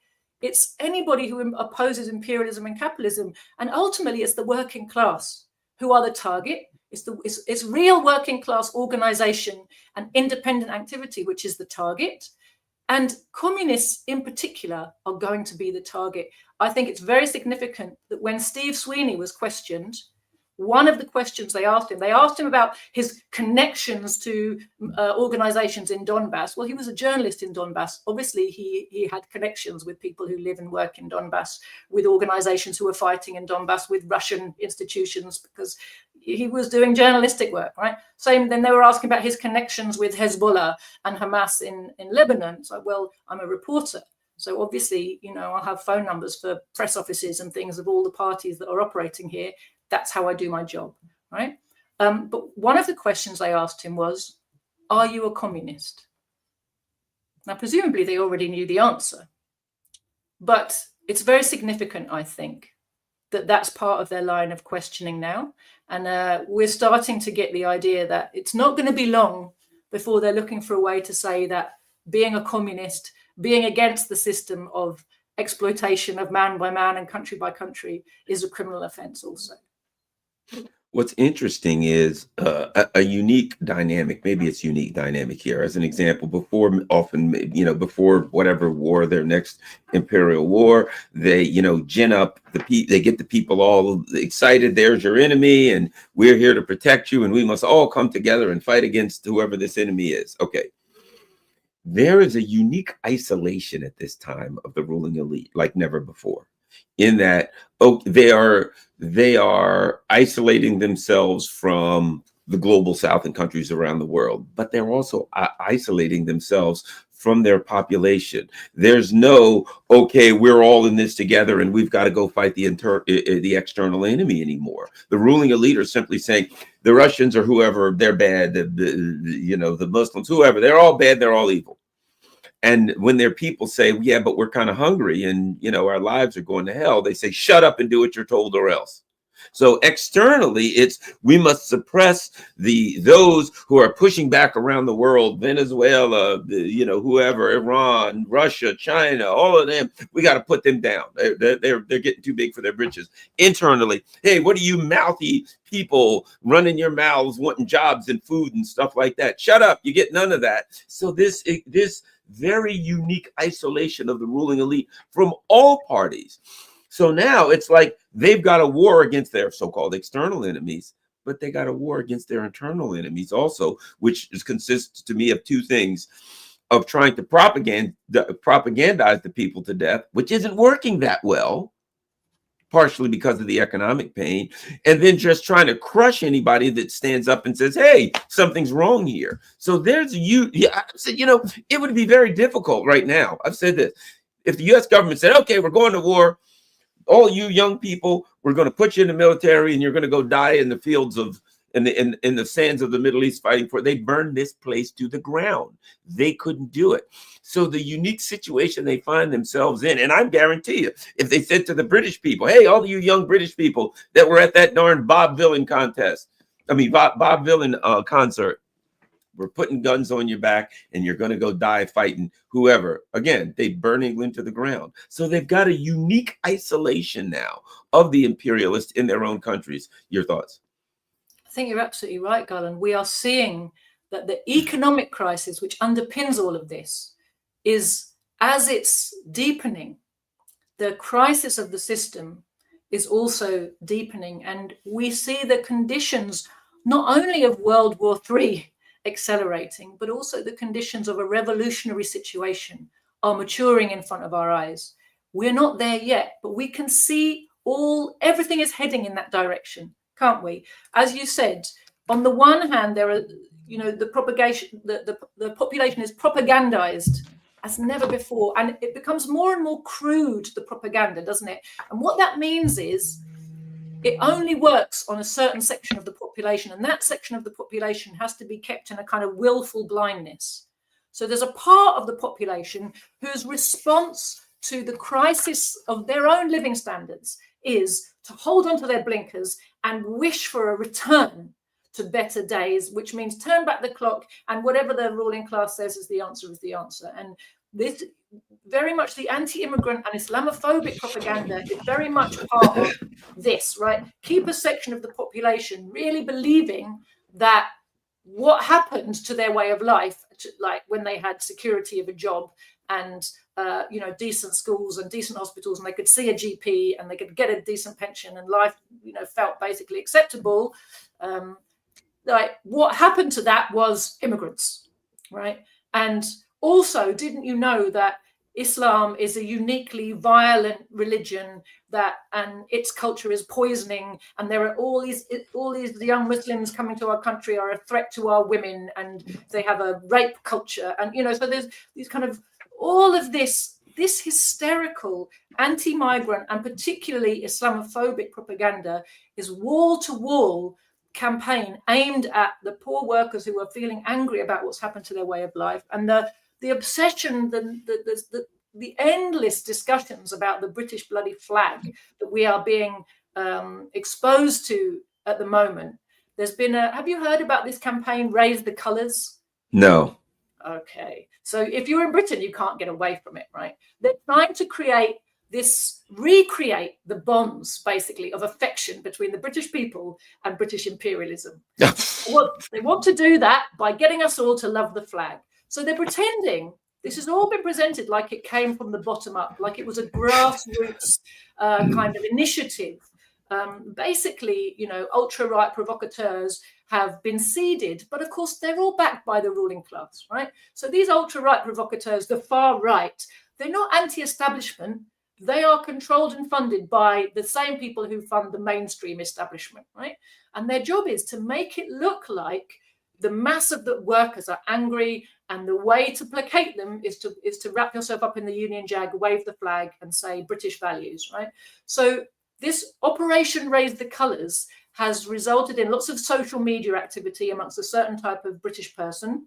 It's anybody who opposes imperialism and capitalism. And ultimately, it's the working class who are the target. It's real working class organization and independent activity, which is the target. And communists in particular are going to be the target. I think it's very significant that when Steve Sweeney was questioned, one of the questions they asked him about his connections to organizations in Donbass. Well, he was a journalist in Donbass. Obviously, he had connections with people who live and work in Donbass, with organizations who were fighting in Donbass, with Russian institutions, because he was doing journalistic work, right? Same, then they were asking about his connections with Hezbollah and Hamas in Lebanon. It's like, well, I'm a reporter. So obviously, I'll have phone numbers for press offices and things of all the parties that are operating here. That's how I do my job, right? But one of the questions they asked him was, are you a communist? Now, presumably they already knew the answer, but it's very significant, I think, that that's part of their line of questioning now. And we're starting to get the idea that it's not going to be long before they're looking for a way to say that being a communist, being against the system of exploitation of man by man and country by country is a criminal offense also. What's interesting is a unique dynamic. Maybe it's unique dynamic here. As an example, before whatever war, their next imperial war, they, gin up they get the people all excited. There's your enemy, and we're here to protect you, and we must all come together and fight against whoever this enemy is. Okay. There is a unique isolation at this time of the ruling elite, like never before, in that they are isolating themselves from the global South and countries around the world, but they're also isolating themselves from their population. There's no, okay, we're all in this together and we've got to go fight the external enemy anymore. The ruling elite are simply saying the Russians or whoever, they're bad, the Muslims, whoever, they're all bad, they're all evil. And when their people say, yeah, but we're kind of hungry and, our lives are going to hell, they say, shut up and do what you're told or else. So externally, it's we must suppress those who are pushing back around the world, Venezuela, whoever, Iran, Russia, China, all of them. We got to put them down. They're getting too big for their britches. Internally, hey, what are you mouthy people running your mouths, wanting jobs and food and stuff like that? Shut up. You get none of that. So this very unique isolation of the ruling elite from all parties. So now it's like they've got a war against their so-called external enemies, but they got a war against their internal enemies also, which consists to me of two things: of trying to propagandize the people to death, which isn't working that well, partially because of the economic pain, and then just trying to crush anybody that stands up and says, hey, something's wrong here. So I said, it would be very difficult right now. I've said this. If the U.S. government said, okay, we're going to war, all you young people, we're going to put you in the military and you're going to go die in the fields of, in the sands of the Middle East fighting for it. They burned this place to the ground. They couldn't do it. So the unique situation they find themselves in, and I guarantee you, if they said to the British people, hey, all you young British people that were at that darn Bob Dylan concert, we're putting guns on your back and you're going to go die fighting whoever. Again, they burn England to the ground. So they've got a unique isolation now of the imperialists in their own countries. Your thoughts? I think you're absolutely right, Garland. We are seeing that the economic crisis, which underpins all of this, is, as it's deepening, the crisis of the system is also deepening. And we see the conditions not only of World War III accelerating, but also the conditions of a revolutionary situation are maturing in front of our eyes. We're not there yet, but we can see everything is heading in that direction, can't we? As you said, on the one hand, there are, the propagation, the population is propagandized as never before, and it becomes more and more crude, the propaganda, doesn't it? And what that means is it only works on a certain section of the population, and that section of the population has to be kept in a kind of willful blindness. So there's a part of the population whose response to the crisis of their own living standards is to hold onto their blinkers and wish for a return to better days, which means turn back the clock, and whatever the ruling class says is the answer. And this very much the anti-immigrant and Islamophobic propaganda is very much part of this, right? Keep a section of the population really believing that what happened to their way of life, like when they had security of a job and decent schools and decent hospitals, and they could see a GP and they could get a decent pension and life, felt basically acceptable. Like what happened to that was immigrants, right? And also, didn't you know that Islam is a uniquely violent religion and its culture is poisoning, and there are all these young Muslims coming to our country are a threat to our women, and they have a rape culture, and so there's these kind of all of this hysterical anti-migrant and particularly Islamophobic propaganda is wall to wall campaign aimed at the poor workers who are feeling angry about what's happened to their way of life, and the obsession, the endless discussions about the British bloody flag that we are being exposed to at the moment. There's been have you heard about this campaign, Raise the Colours? No. Okay. So if you're in Britain, you can't get away from it, right? They're trying to recreate the bonds, basically, of affection between the British people and British imperialism. They want to do that by getting us all to love the flag. So they're pretending this has all been presented like it came from the bottom up, like it was a grassroots kind of initiative. Basically, ultra-right provocateurs have been seeded, but of course they're all backed by the ruling class, right? So these ultra-right provocateurs, the far right, they're not anti-establishment. They are controlled and funded by the same people who fund the mainstream establishment, right? And their job is to make it look like the mass of the workers are angry, and the way to placate them is to wrap yourself up in the Union Jack, wave the flag, and say British values, right? So this Operation Raise the Colours has resulted in lots of social media activity amongst a certain type of British person.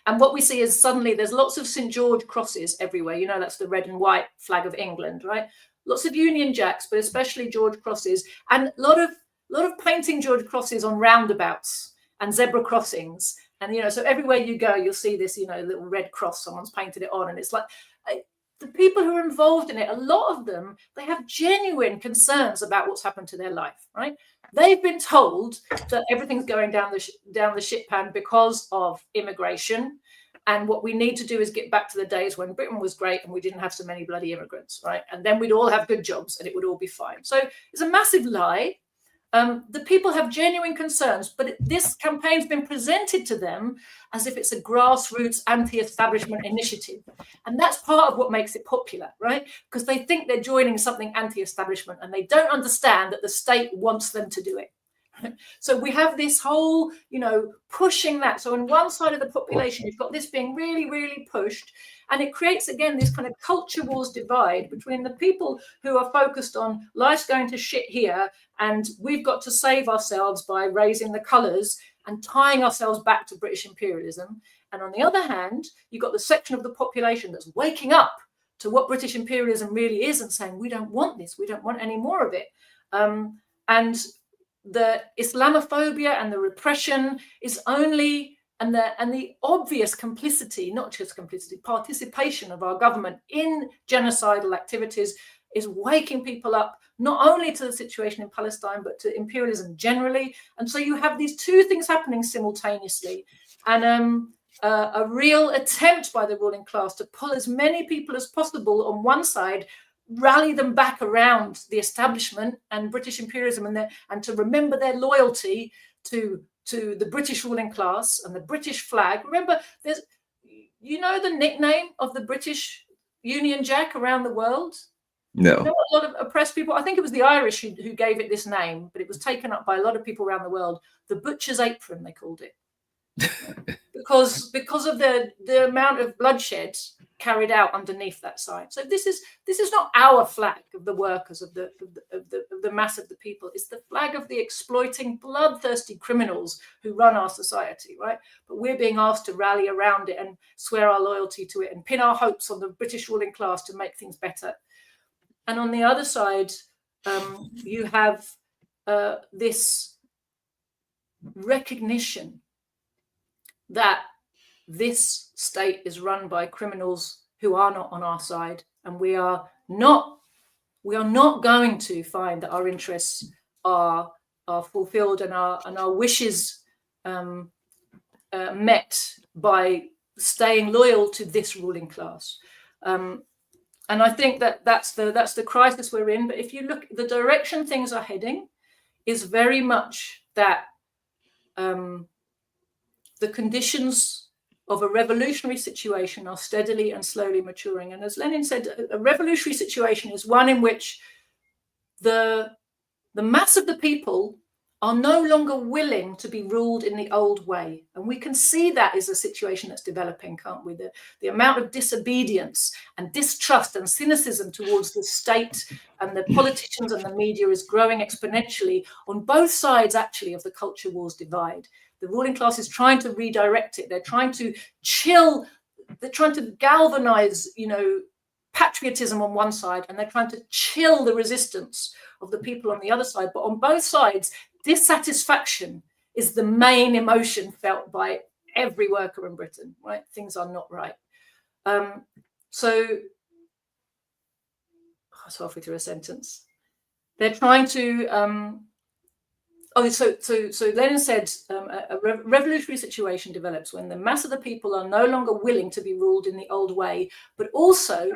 And what we see is suddenly there's lots of St. George crosses everywhere. That's the red and white flag of England, right? Lots of Union Jacks, but especially George crosses, and a lot of painting George crosses on roundabouts and zebra crossings. And, so everywhere you go, you'll see this, little red cross, someone's painted it on. And it's like the people who are involved in it, a lot of them, they have genuine concerns about what's happened to their life, right? They've been told that everything's going down the shit pan because of immigration. And what we need to do is get back to the days when Britain was great and we didn't have so many bloody immigrants, right? And then we'd all have good jobs and it would all be fine. So it's a massive lie. The people have genuine concerns, but this campaign's been presented to them as if it's a grassroots anti-establishment initiative. And that's part of what makes it popular, right? Because they think they're joining something anti-establishment and they don't understand that the state wants them to do it. So we have this whole, pushing that. So on one side of the population, you've got this being really, really pushed. And it creates, again, this kind of culture wars divide between the people who are focused on life's going to shit here and we've got to save ourselves by raising the colours and tying ourselves back to British imperialism. And on the other hand, you've got the section of the population that's waking up to what British imperialism really is and saying, we don't want this, we don't want any more of it. And the Islamophobia and the repression is only, and the obvious complicity, not just complicity, participation of our government in genocidal activities is waking people up, not only to the situation in Palestine, but to imperialism generally. And so you have these two things happening simultaneously. And a real attempt by the ruling class to pull as many people as possible on one side, rally them back around the establishment and British imperialism, and to remember their loyalty to the British ruling class and the British flag. Remember, there's, the nickname of the British Union Jack around the world? No. A lot of oppressed people, I think it was the Irish who gave it this name, but it was taken up by a lot of people around the world. The butcher's apron, they called it. because of the amount of bloodshed carried out underneath that sign. So this is not our flag of the workers, of the mass of the people. It's the flag of the exploiting, bloodthirsty criminals who run our society, right? But we're being asked to rally around it and swear our loyalty to it and pin our hopes on the British ruling class to make things better. And on the other side, you have this recognition that this state is run by criminals who are not on our side, and we are not going to find that our interests are fulfilled and our wishes met by staying loyal to this ruling class. And I think that's the crisis we're in. But if you look, the direction things are heading is very much that the conditions of a revolutionary situation are steadily and slowly maturing. And as Lenin said, a revolutionary situation is one in which the mass of the people are no longer willing to be ruled in the old way. And we can see that is a situation that's developing, can't we? The amount of disobedience and distrust and cynicism towards the state and the politicians and the media is growing exponentially on both sides, actually, of the culture wars divide. The ruling class is trying to redirect it. They're trying to chill, they're trying to galvanize, patriotism on one side, and they're trying to chill the resistance of the people on the other side. But on both sides, dissatisfaction is the main emotion felt by every worker in Britain, right? Things are not right. So I was halfway through a sentence. They're trying to, so Lenin said, a revolutionary situation develops when the mass of the people are no longer willing to be ruled in the old way, but also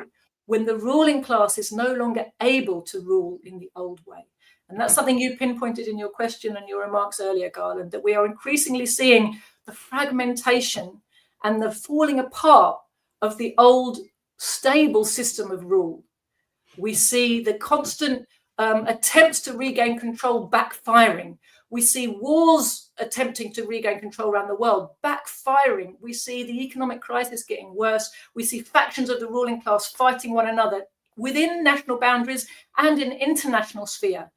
when the ruling class is no longer able to rule in the old way. And that's something you pinpointed in your question and your remarks earlier, Garland, that we are increasingly seeing the fragmentation and the falling apart of the old stable system of rule. We see the constant attempts to regain control backfiring. We see wars attempting to regain control around the world backfiring. We see the economic crisis getting worse. We see factions of the ruling class fighting one another within national boundaries and in international sphere.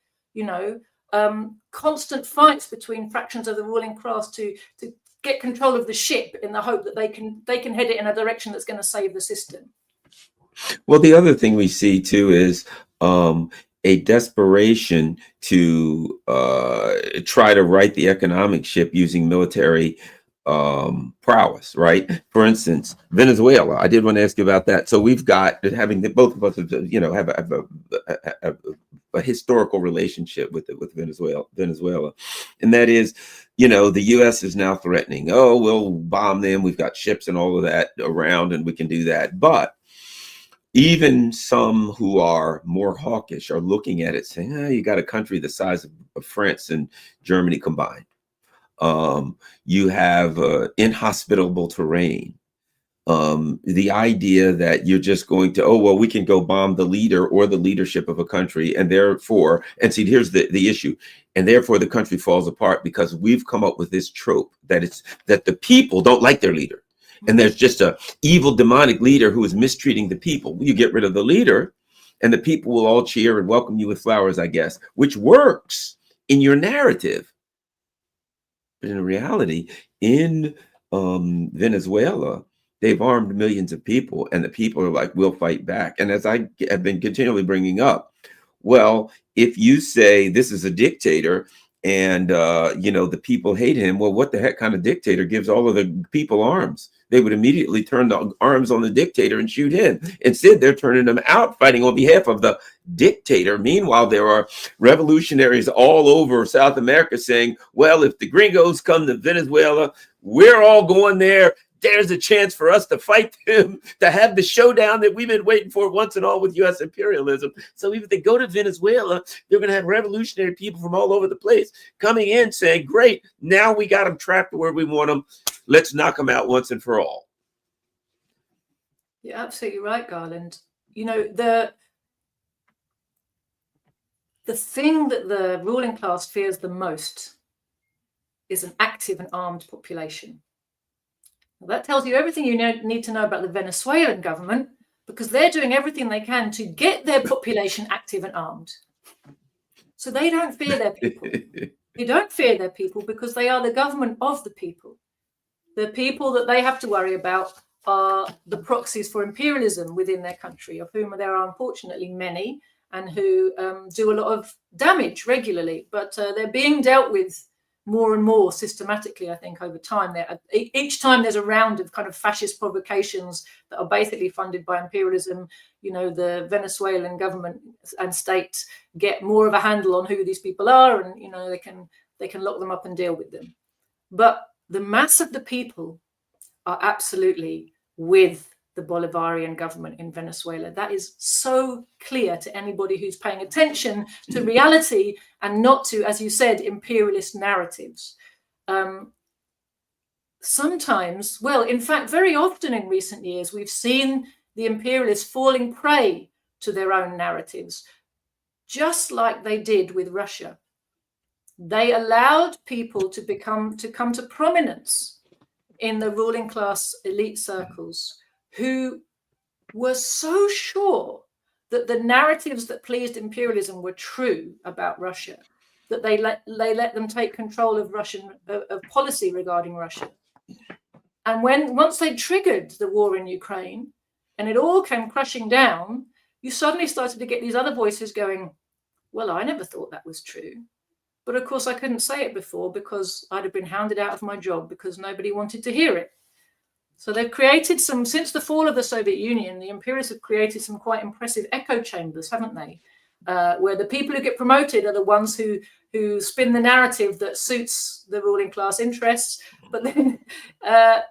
Constant fights between fractions of the ruling class to get control of the ship in the hope that they can head it in a direction that's going to save the system. Well, the other thing we see too is a desperation to try to right the economic ship using military prowess, right? For instance, Venezuela. I did want to ask you about that. So we've got, having both of us, have a historical relationship with Venezuela, and that is, the U.S. is now threatening, oh, we'll bomb them. We've got ships and all of that around, and we can do that. But even some who are more hawkish are looking at it saying, you got a country the size of France and Germany combined. You have inhospitable terrain. The idea that you're just going to, we can go bomb the leader or the leadership of a country, and therefore, and see, here's the issue, and therefore the country falls apart because we've come up with this trope that the people don't like their leader. And there's just a evil demonic leader who is mistreating the people. You get rid of the leader and the people will all cheer and welcome you with flowers, I guess, which works in your narrative. But in reality, in Venezuela, they've armed millions of people and the people are like, we'll fight back. And as I have been continually bringing up, well, if you say this is a dictator and, the people hate him, well, what the heck kind of dictator gives all of the people arms? They would immediately turn the arms on the dictator and shoot him. Instead, they're turning them out, fighting on behalf of the dictator. Meanwhile, there are revolutionaries all over South America saying, well, if the gringos come to Venezuela, we're all going there. There's a chance for us to fight them, to have the showdown that we've been waiting for once and all with U.S. imperialism. So even if they go to Venezuela, they're going to have revolutionary people from all over the place coming in saying, great, now we got them trapped where we want them. Let's knock them out once and for all. You're absolutely right, Garland. The thing that the ruling class fears the most is an active and armed population. Well, that tells you everything you need to know about the Venezuelan government, because they're doing everything they can to get their population active and armed. So they don't fear their people. They don't fear their people because they are the government of the people. The people that they have to worry about are the proxies for imperialism within their country, of whom there are unfortunately many and who do a lot of damage regularly. But they're being dealt with more and more systematically, I think, over time. Each time there's a round of kind of fascist provocations that are basically funded by imperialism, the Venezuelan government and state get more of a handle on who these people are, and they can lock them up and deal with them. But the mass of the people are absolutely with the Bolivarian government in Venezuela. That is so clear to anybody who's paying attention to reality and not to, as you said, imperialist narratives. Sometimes, well, in fact, very often in recent years, we've seen the imperialists falling prey to their own narratives, just like they did with Russia. They allowed people to come to prominence in the ruling class elite circles who were so sure that the narratives that pleased imperialism were true about Russia, that they let them take control of of policy regarding Russia. And once they triggered the war in Ukraine and it all came crushing down, you suddenly started to get these other voices going, well, I never thought that was true. But of course, I couldn't say it before because I'd have been hounded out of my job because nobody wanted to hear it. So they've created since the fall of the Soviet Union, the imperialists have created some quite impressive echo chambers, haven't they? Where the people who get promoted are the ones who spin the narrative that suits the ruling class interests. But then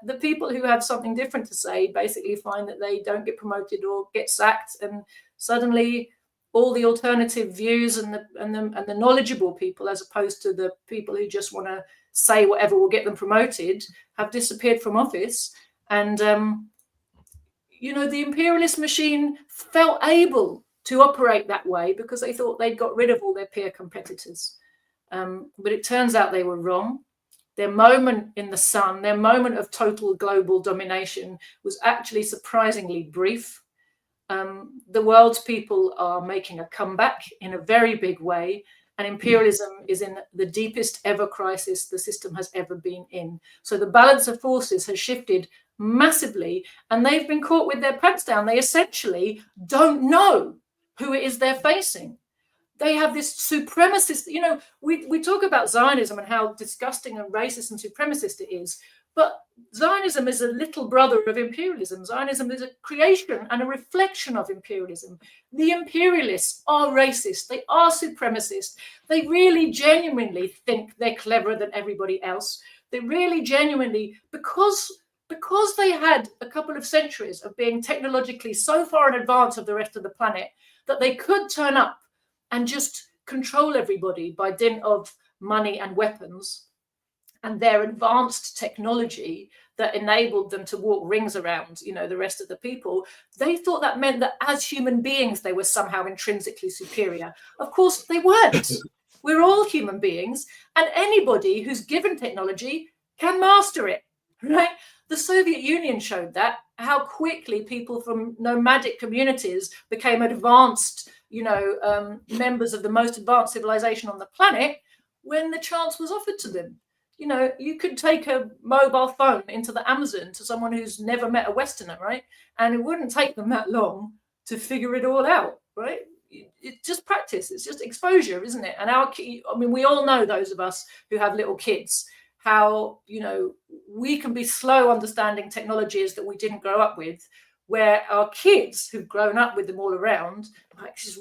the people who have something different to say basically find that they don't get promoted or get sacked. And suddenly all the alternative views and the knowledgeable people, as opposed to the people who just want to say whatever will get them promoted, have disappeared from office. And, the imperialist machine felt able to operate that way because they thought they'd got rid of all their peer competitors. But it turns out they were wrong. Their moment in the sun, their moment of total global domination was actually surprisingly brief. The world's people are making a comeback in a very big way, and imperialism is in the deepest ever crisis the system has ever been in. So the balance of forces has shifted massively, and they've been caught with their pants down. They essentially don't know who it is they're facing. They have this supremacist, we talk about Zionism and how disgusting and racist and supremacist it is, but Zionism is a little brother of imperialism. Zionism is a creation and a reflection of imperialism. The imperialists are racist. They are supremacist. They really genuinely think they're cleverer than everybody else. They really genuinely, because they had a couple of centuries of being technologically so far in advance of the rest of the planet that they could turn up and just control everybody by dint of money and weapons, and their advanced technology that enabled them to walk rings around, the rest of the people, they thought that meant that as human beings, they were somehow intrinsically superior. Of course, they weren't. We're all human beings, and anybody who's given technology can master it, right? The Soviet Union showed that, how quickly people from nomadic communities became advanced, members of the most advanced civilization on the planet when the chance was offered to them. You could take a mobile phone into the Amazon to someone who's never met a Westerner, right? And it wouldn't take them that long to figure it all out, right? It's just practice. It's just exposure, isn't it? And we all know, those of us who have little kids, how, we can be slow understanding technologies that we didn't grow up with, where our kids who've grown up with them all around, just,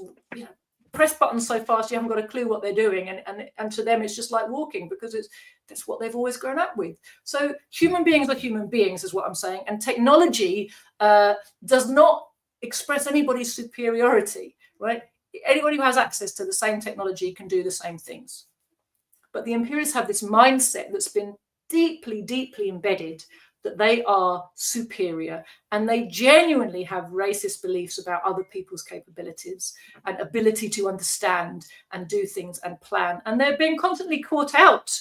press buttons so fast you haven't got a clue what they're doing, and to them it's just like walking, because that's what they've always grown up with. So human beings are human beings, is what I'm saying, and technology does not express anybody's superiority, right? Anybody who has access to the same technology can do the same things. But the imperialists have this mindset that's been deeply, deeply embedded, that they are superior, and they genuinely have racist beliefs about other people's capabilities and ability to understand and do things and plan. And they're being constantly caught out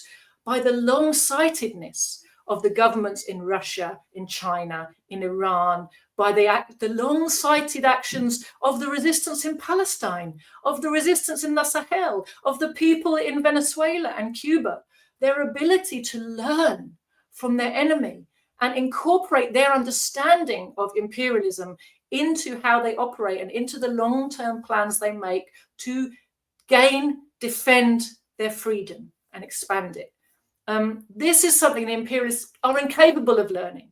by the long-sightedness of the governments in Russia, in China, in Iran, by the long-sighted actions of the resistance in Palestine, of the resistance in the Sahel, of the people in Venezuela and Cuba. Their ability to learn from their enemy and incorporate their understanding of imperialism into how they operate and into the long-term plans they make to defend their freedom and expand it. This is something the imperialists are incapable of learning.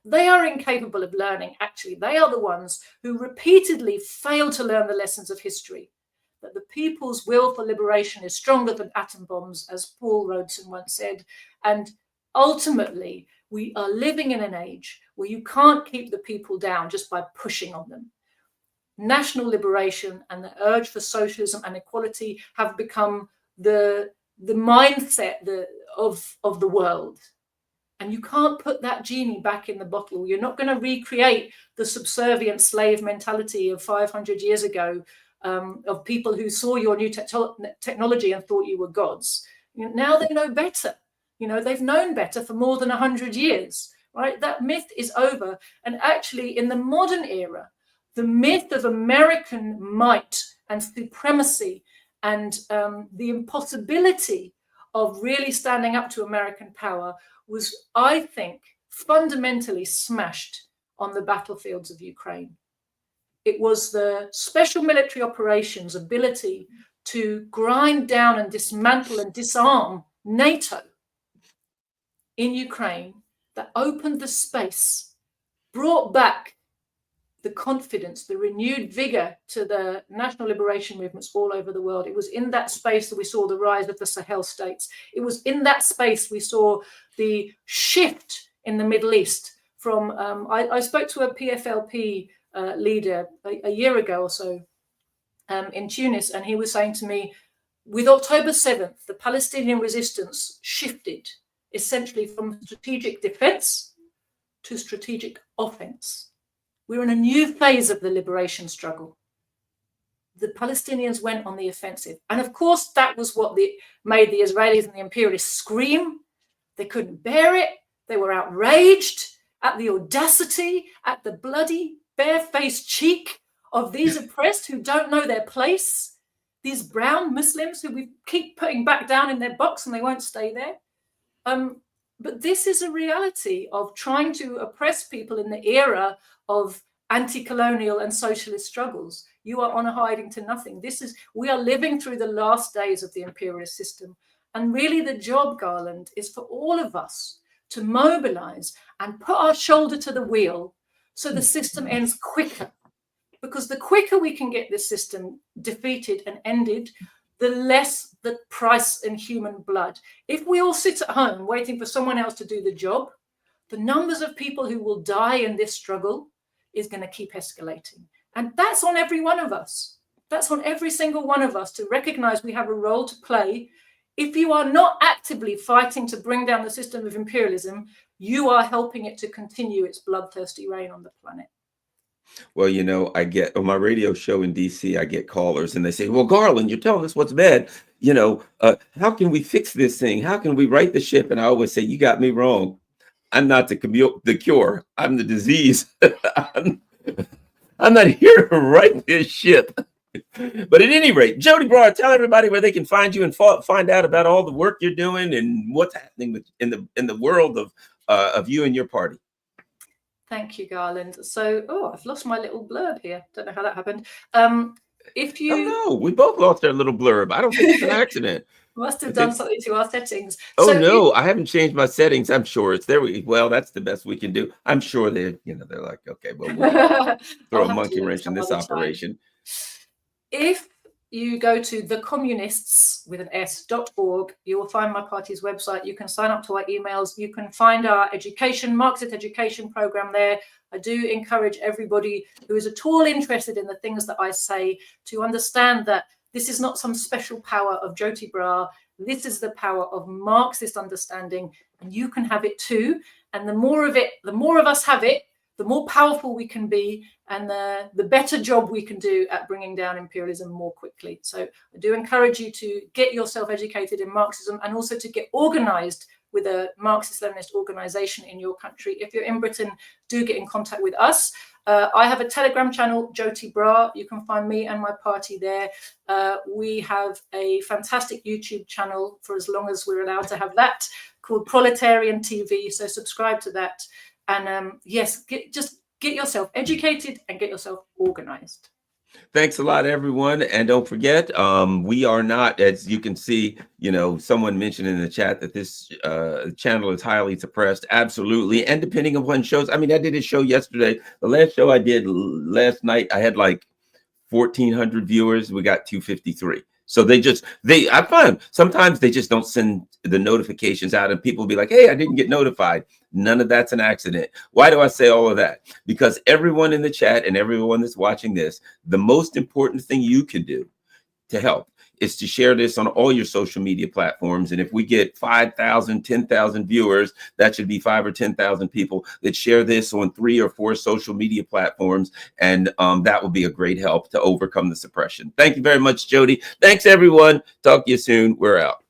They are incapable of learning, actually. They are the ones who repeatedly fail to learn the lessons of history, that the people's will for liberation is stronger than atom bombs, as Paul Robeson once said. And ultimately, we are living in an age where you can't keep the people down just by pushing on them. National liberation and the urge for socialism and equality have become the mindset of the world. And you can't put that genie back in the bottle. You're not going to recreate the subservient slave mentality of 500 years ago, of people who saw your new technology and thought you were gods. Now they know better. They've known better for more than 100 years, right? That myth is over. And actually, in the modern era, the myth of American might and supremacy and the impossibility of really standing up to American power was, I think, fundamentally smashed on the battlefields of Ukraine. It was the special military operations ability to grind down and dismantle and disarm NATO in Ukraine that opened the space, brought back the confidence, the renewed vigor to the national liberation movements all over the world. It was in that space that we saw the rise of the Sahel states. It was in that space we saw the shift in the Middle East from, I spoke to a PFLP leader a year ago or so in Tunis, and he was saying to me, with October 7th, the Palestinian resistance shifted essentially from strategic defense to strategic offense. We're in a new phase of the liberation struggle. The Palestinians went on the offensive. And of course, that was what made the Israelis and the imperialists scream. They couldn't bear it. They were outraged at the audacity, at the bloody, bare-faced cheek of these oppressed who don't know their place, these brown Muslims who we keep putting back down in their box and they won't stay there. But this is a reality of trying to oppress people in the era of anti-colonial and socialist struggles. You are on a hiding to nothing. We are living through the last days of the imperialist system. And really the job, Garland, is for all of us to mobilize and put our shoulder to the wheel so the system ends quicker. Because the quicker we can get this system defeated and ended, the less the price in human blood. If we all sit at home waiting for someone else to do the job, the numbers of people who will die in this struggle is going to keep escalating. And that's on every one of us. That's on every single one of us to recognize we have a role to play. If you are not actively fighting to bring down the system of imperialism, you are helping it to continue its bloodthirsty reign on the planet. Well, I get on my radio show in DC, I get callers and they say, well, Garland, you're telling us what's bad. How can we fix this thing? How can we right the ship? And I always say, you got me wrong. I'm not the cure. I'm the disease. I'm not here to right this ship. But at any rate, Joti Brar, tell everybody where they can find you and find out about all the work you're doing and what's happening in the world of you and your party. Thank you, Garland. So, I've lost my little blurb here. Don't know how that happened. If you... Oh, no, we both lost our little blurb. I don't think it's an accident. Must have done something to our settings. Oh, so no, I haven't changed my settings. I'm sure it's there. Well, that's the best we can do. I'm sure they're like, okay, well, we'll throw a monkey wrench in this operation. If you go to thecommunists.org, you will find my party's website. You can sign up to our emails. You can find our Marxist education program there. I do encourage everybody who is at all interested in the things that I say to understand that this is not some special power of Joti Brar. This is the power of Marxist understanding, and you can have it too. And the more of us have it, the more powerful we can be, and the better job we can do at bringing down imperialism more quickly. So I do encourage you to get yourself educated in Marxism and also to get organized with a Marxist-Leninist organization in your country. If you're in Britain, do get in contact with us. I have a Telegram channel, Joti Brar. You can find me and my party there. We have a fantastic YouTube channel for as long as we're allowed to have that, called Proletarian TV. So subscribe to that. And yes, just get yourself educated and get yourself organized. Thanks a lot, everyone. And don't forget, we are not, as you can see, someone mentioned in the chat that this channel is highly suppressed. Absolutely. And depending upon shows, I mean, I did a show yesterday. The last show I did last night, I had like 1,400 viewers. We got 253. So I find sometimes they just don't send the notifications out and people be like, hey, I didn't get notified. None of that's an accident. Why do I say all of that? Because everyone in the chat and everyone that's watching this, the most important thing you can do to help is to share this on all your social media platforms. And if we get 5,000, 10,000 viewers, that should be 5 or 10,000 people that share this on 3 or 4 social media platforms. And that will be a great help to overcome the suppression. Thank you very much, Joti. Thanks, everyone. Talk to you soon. We're out.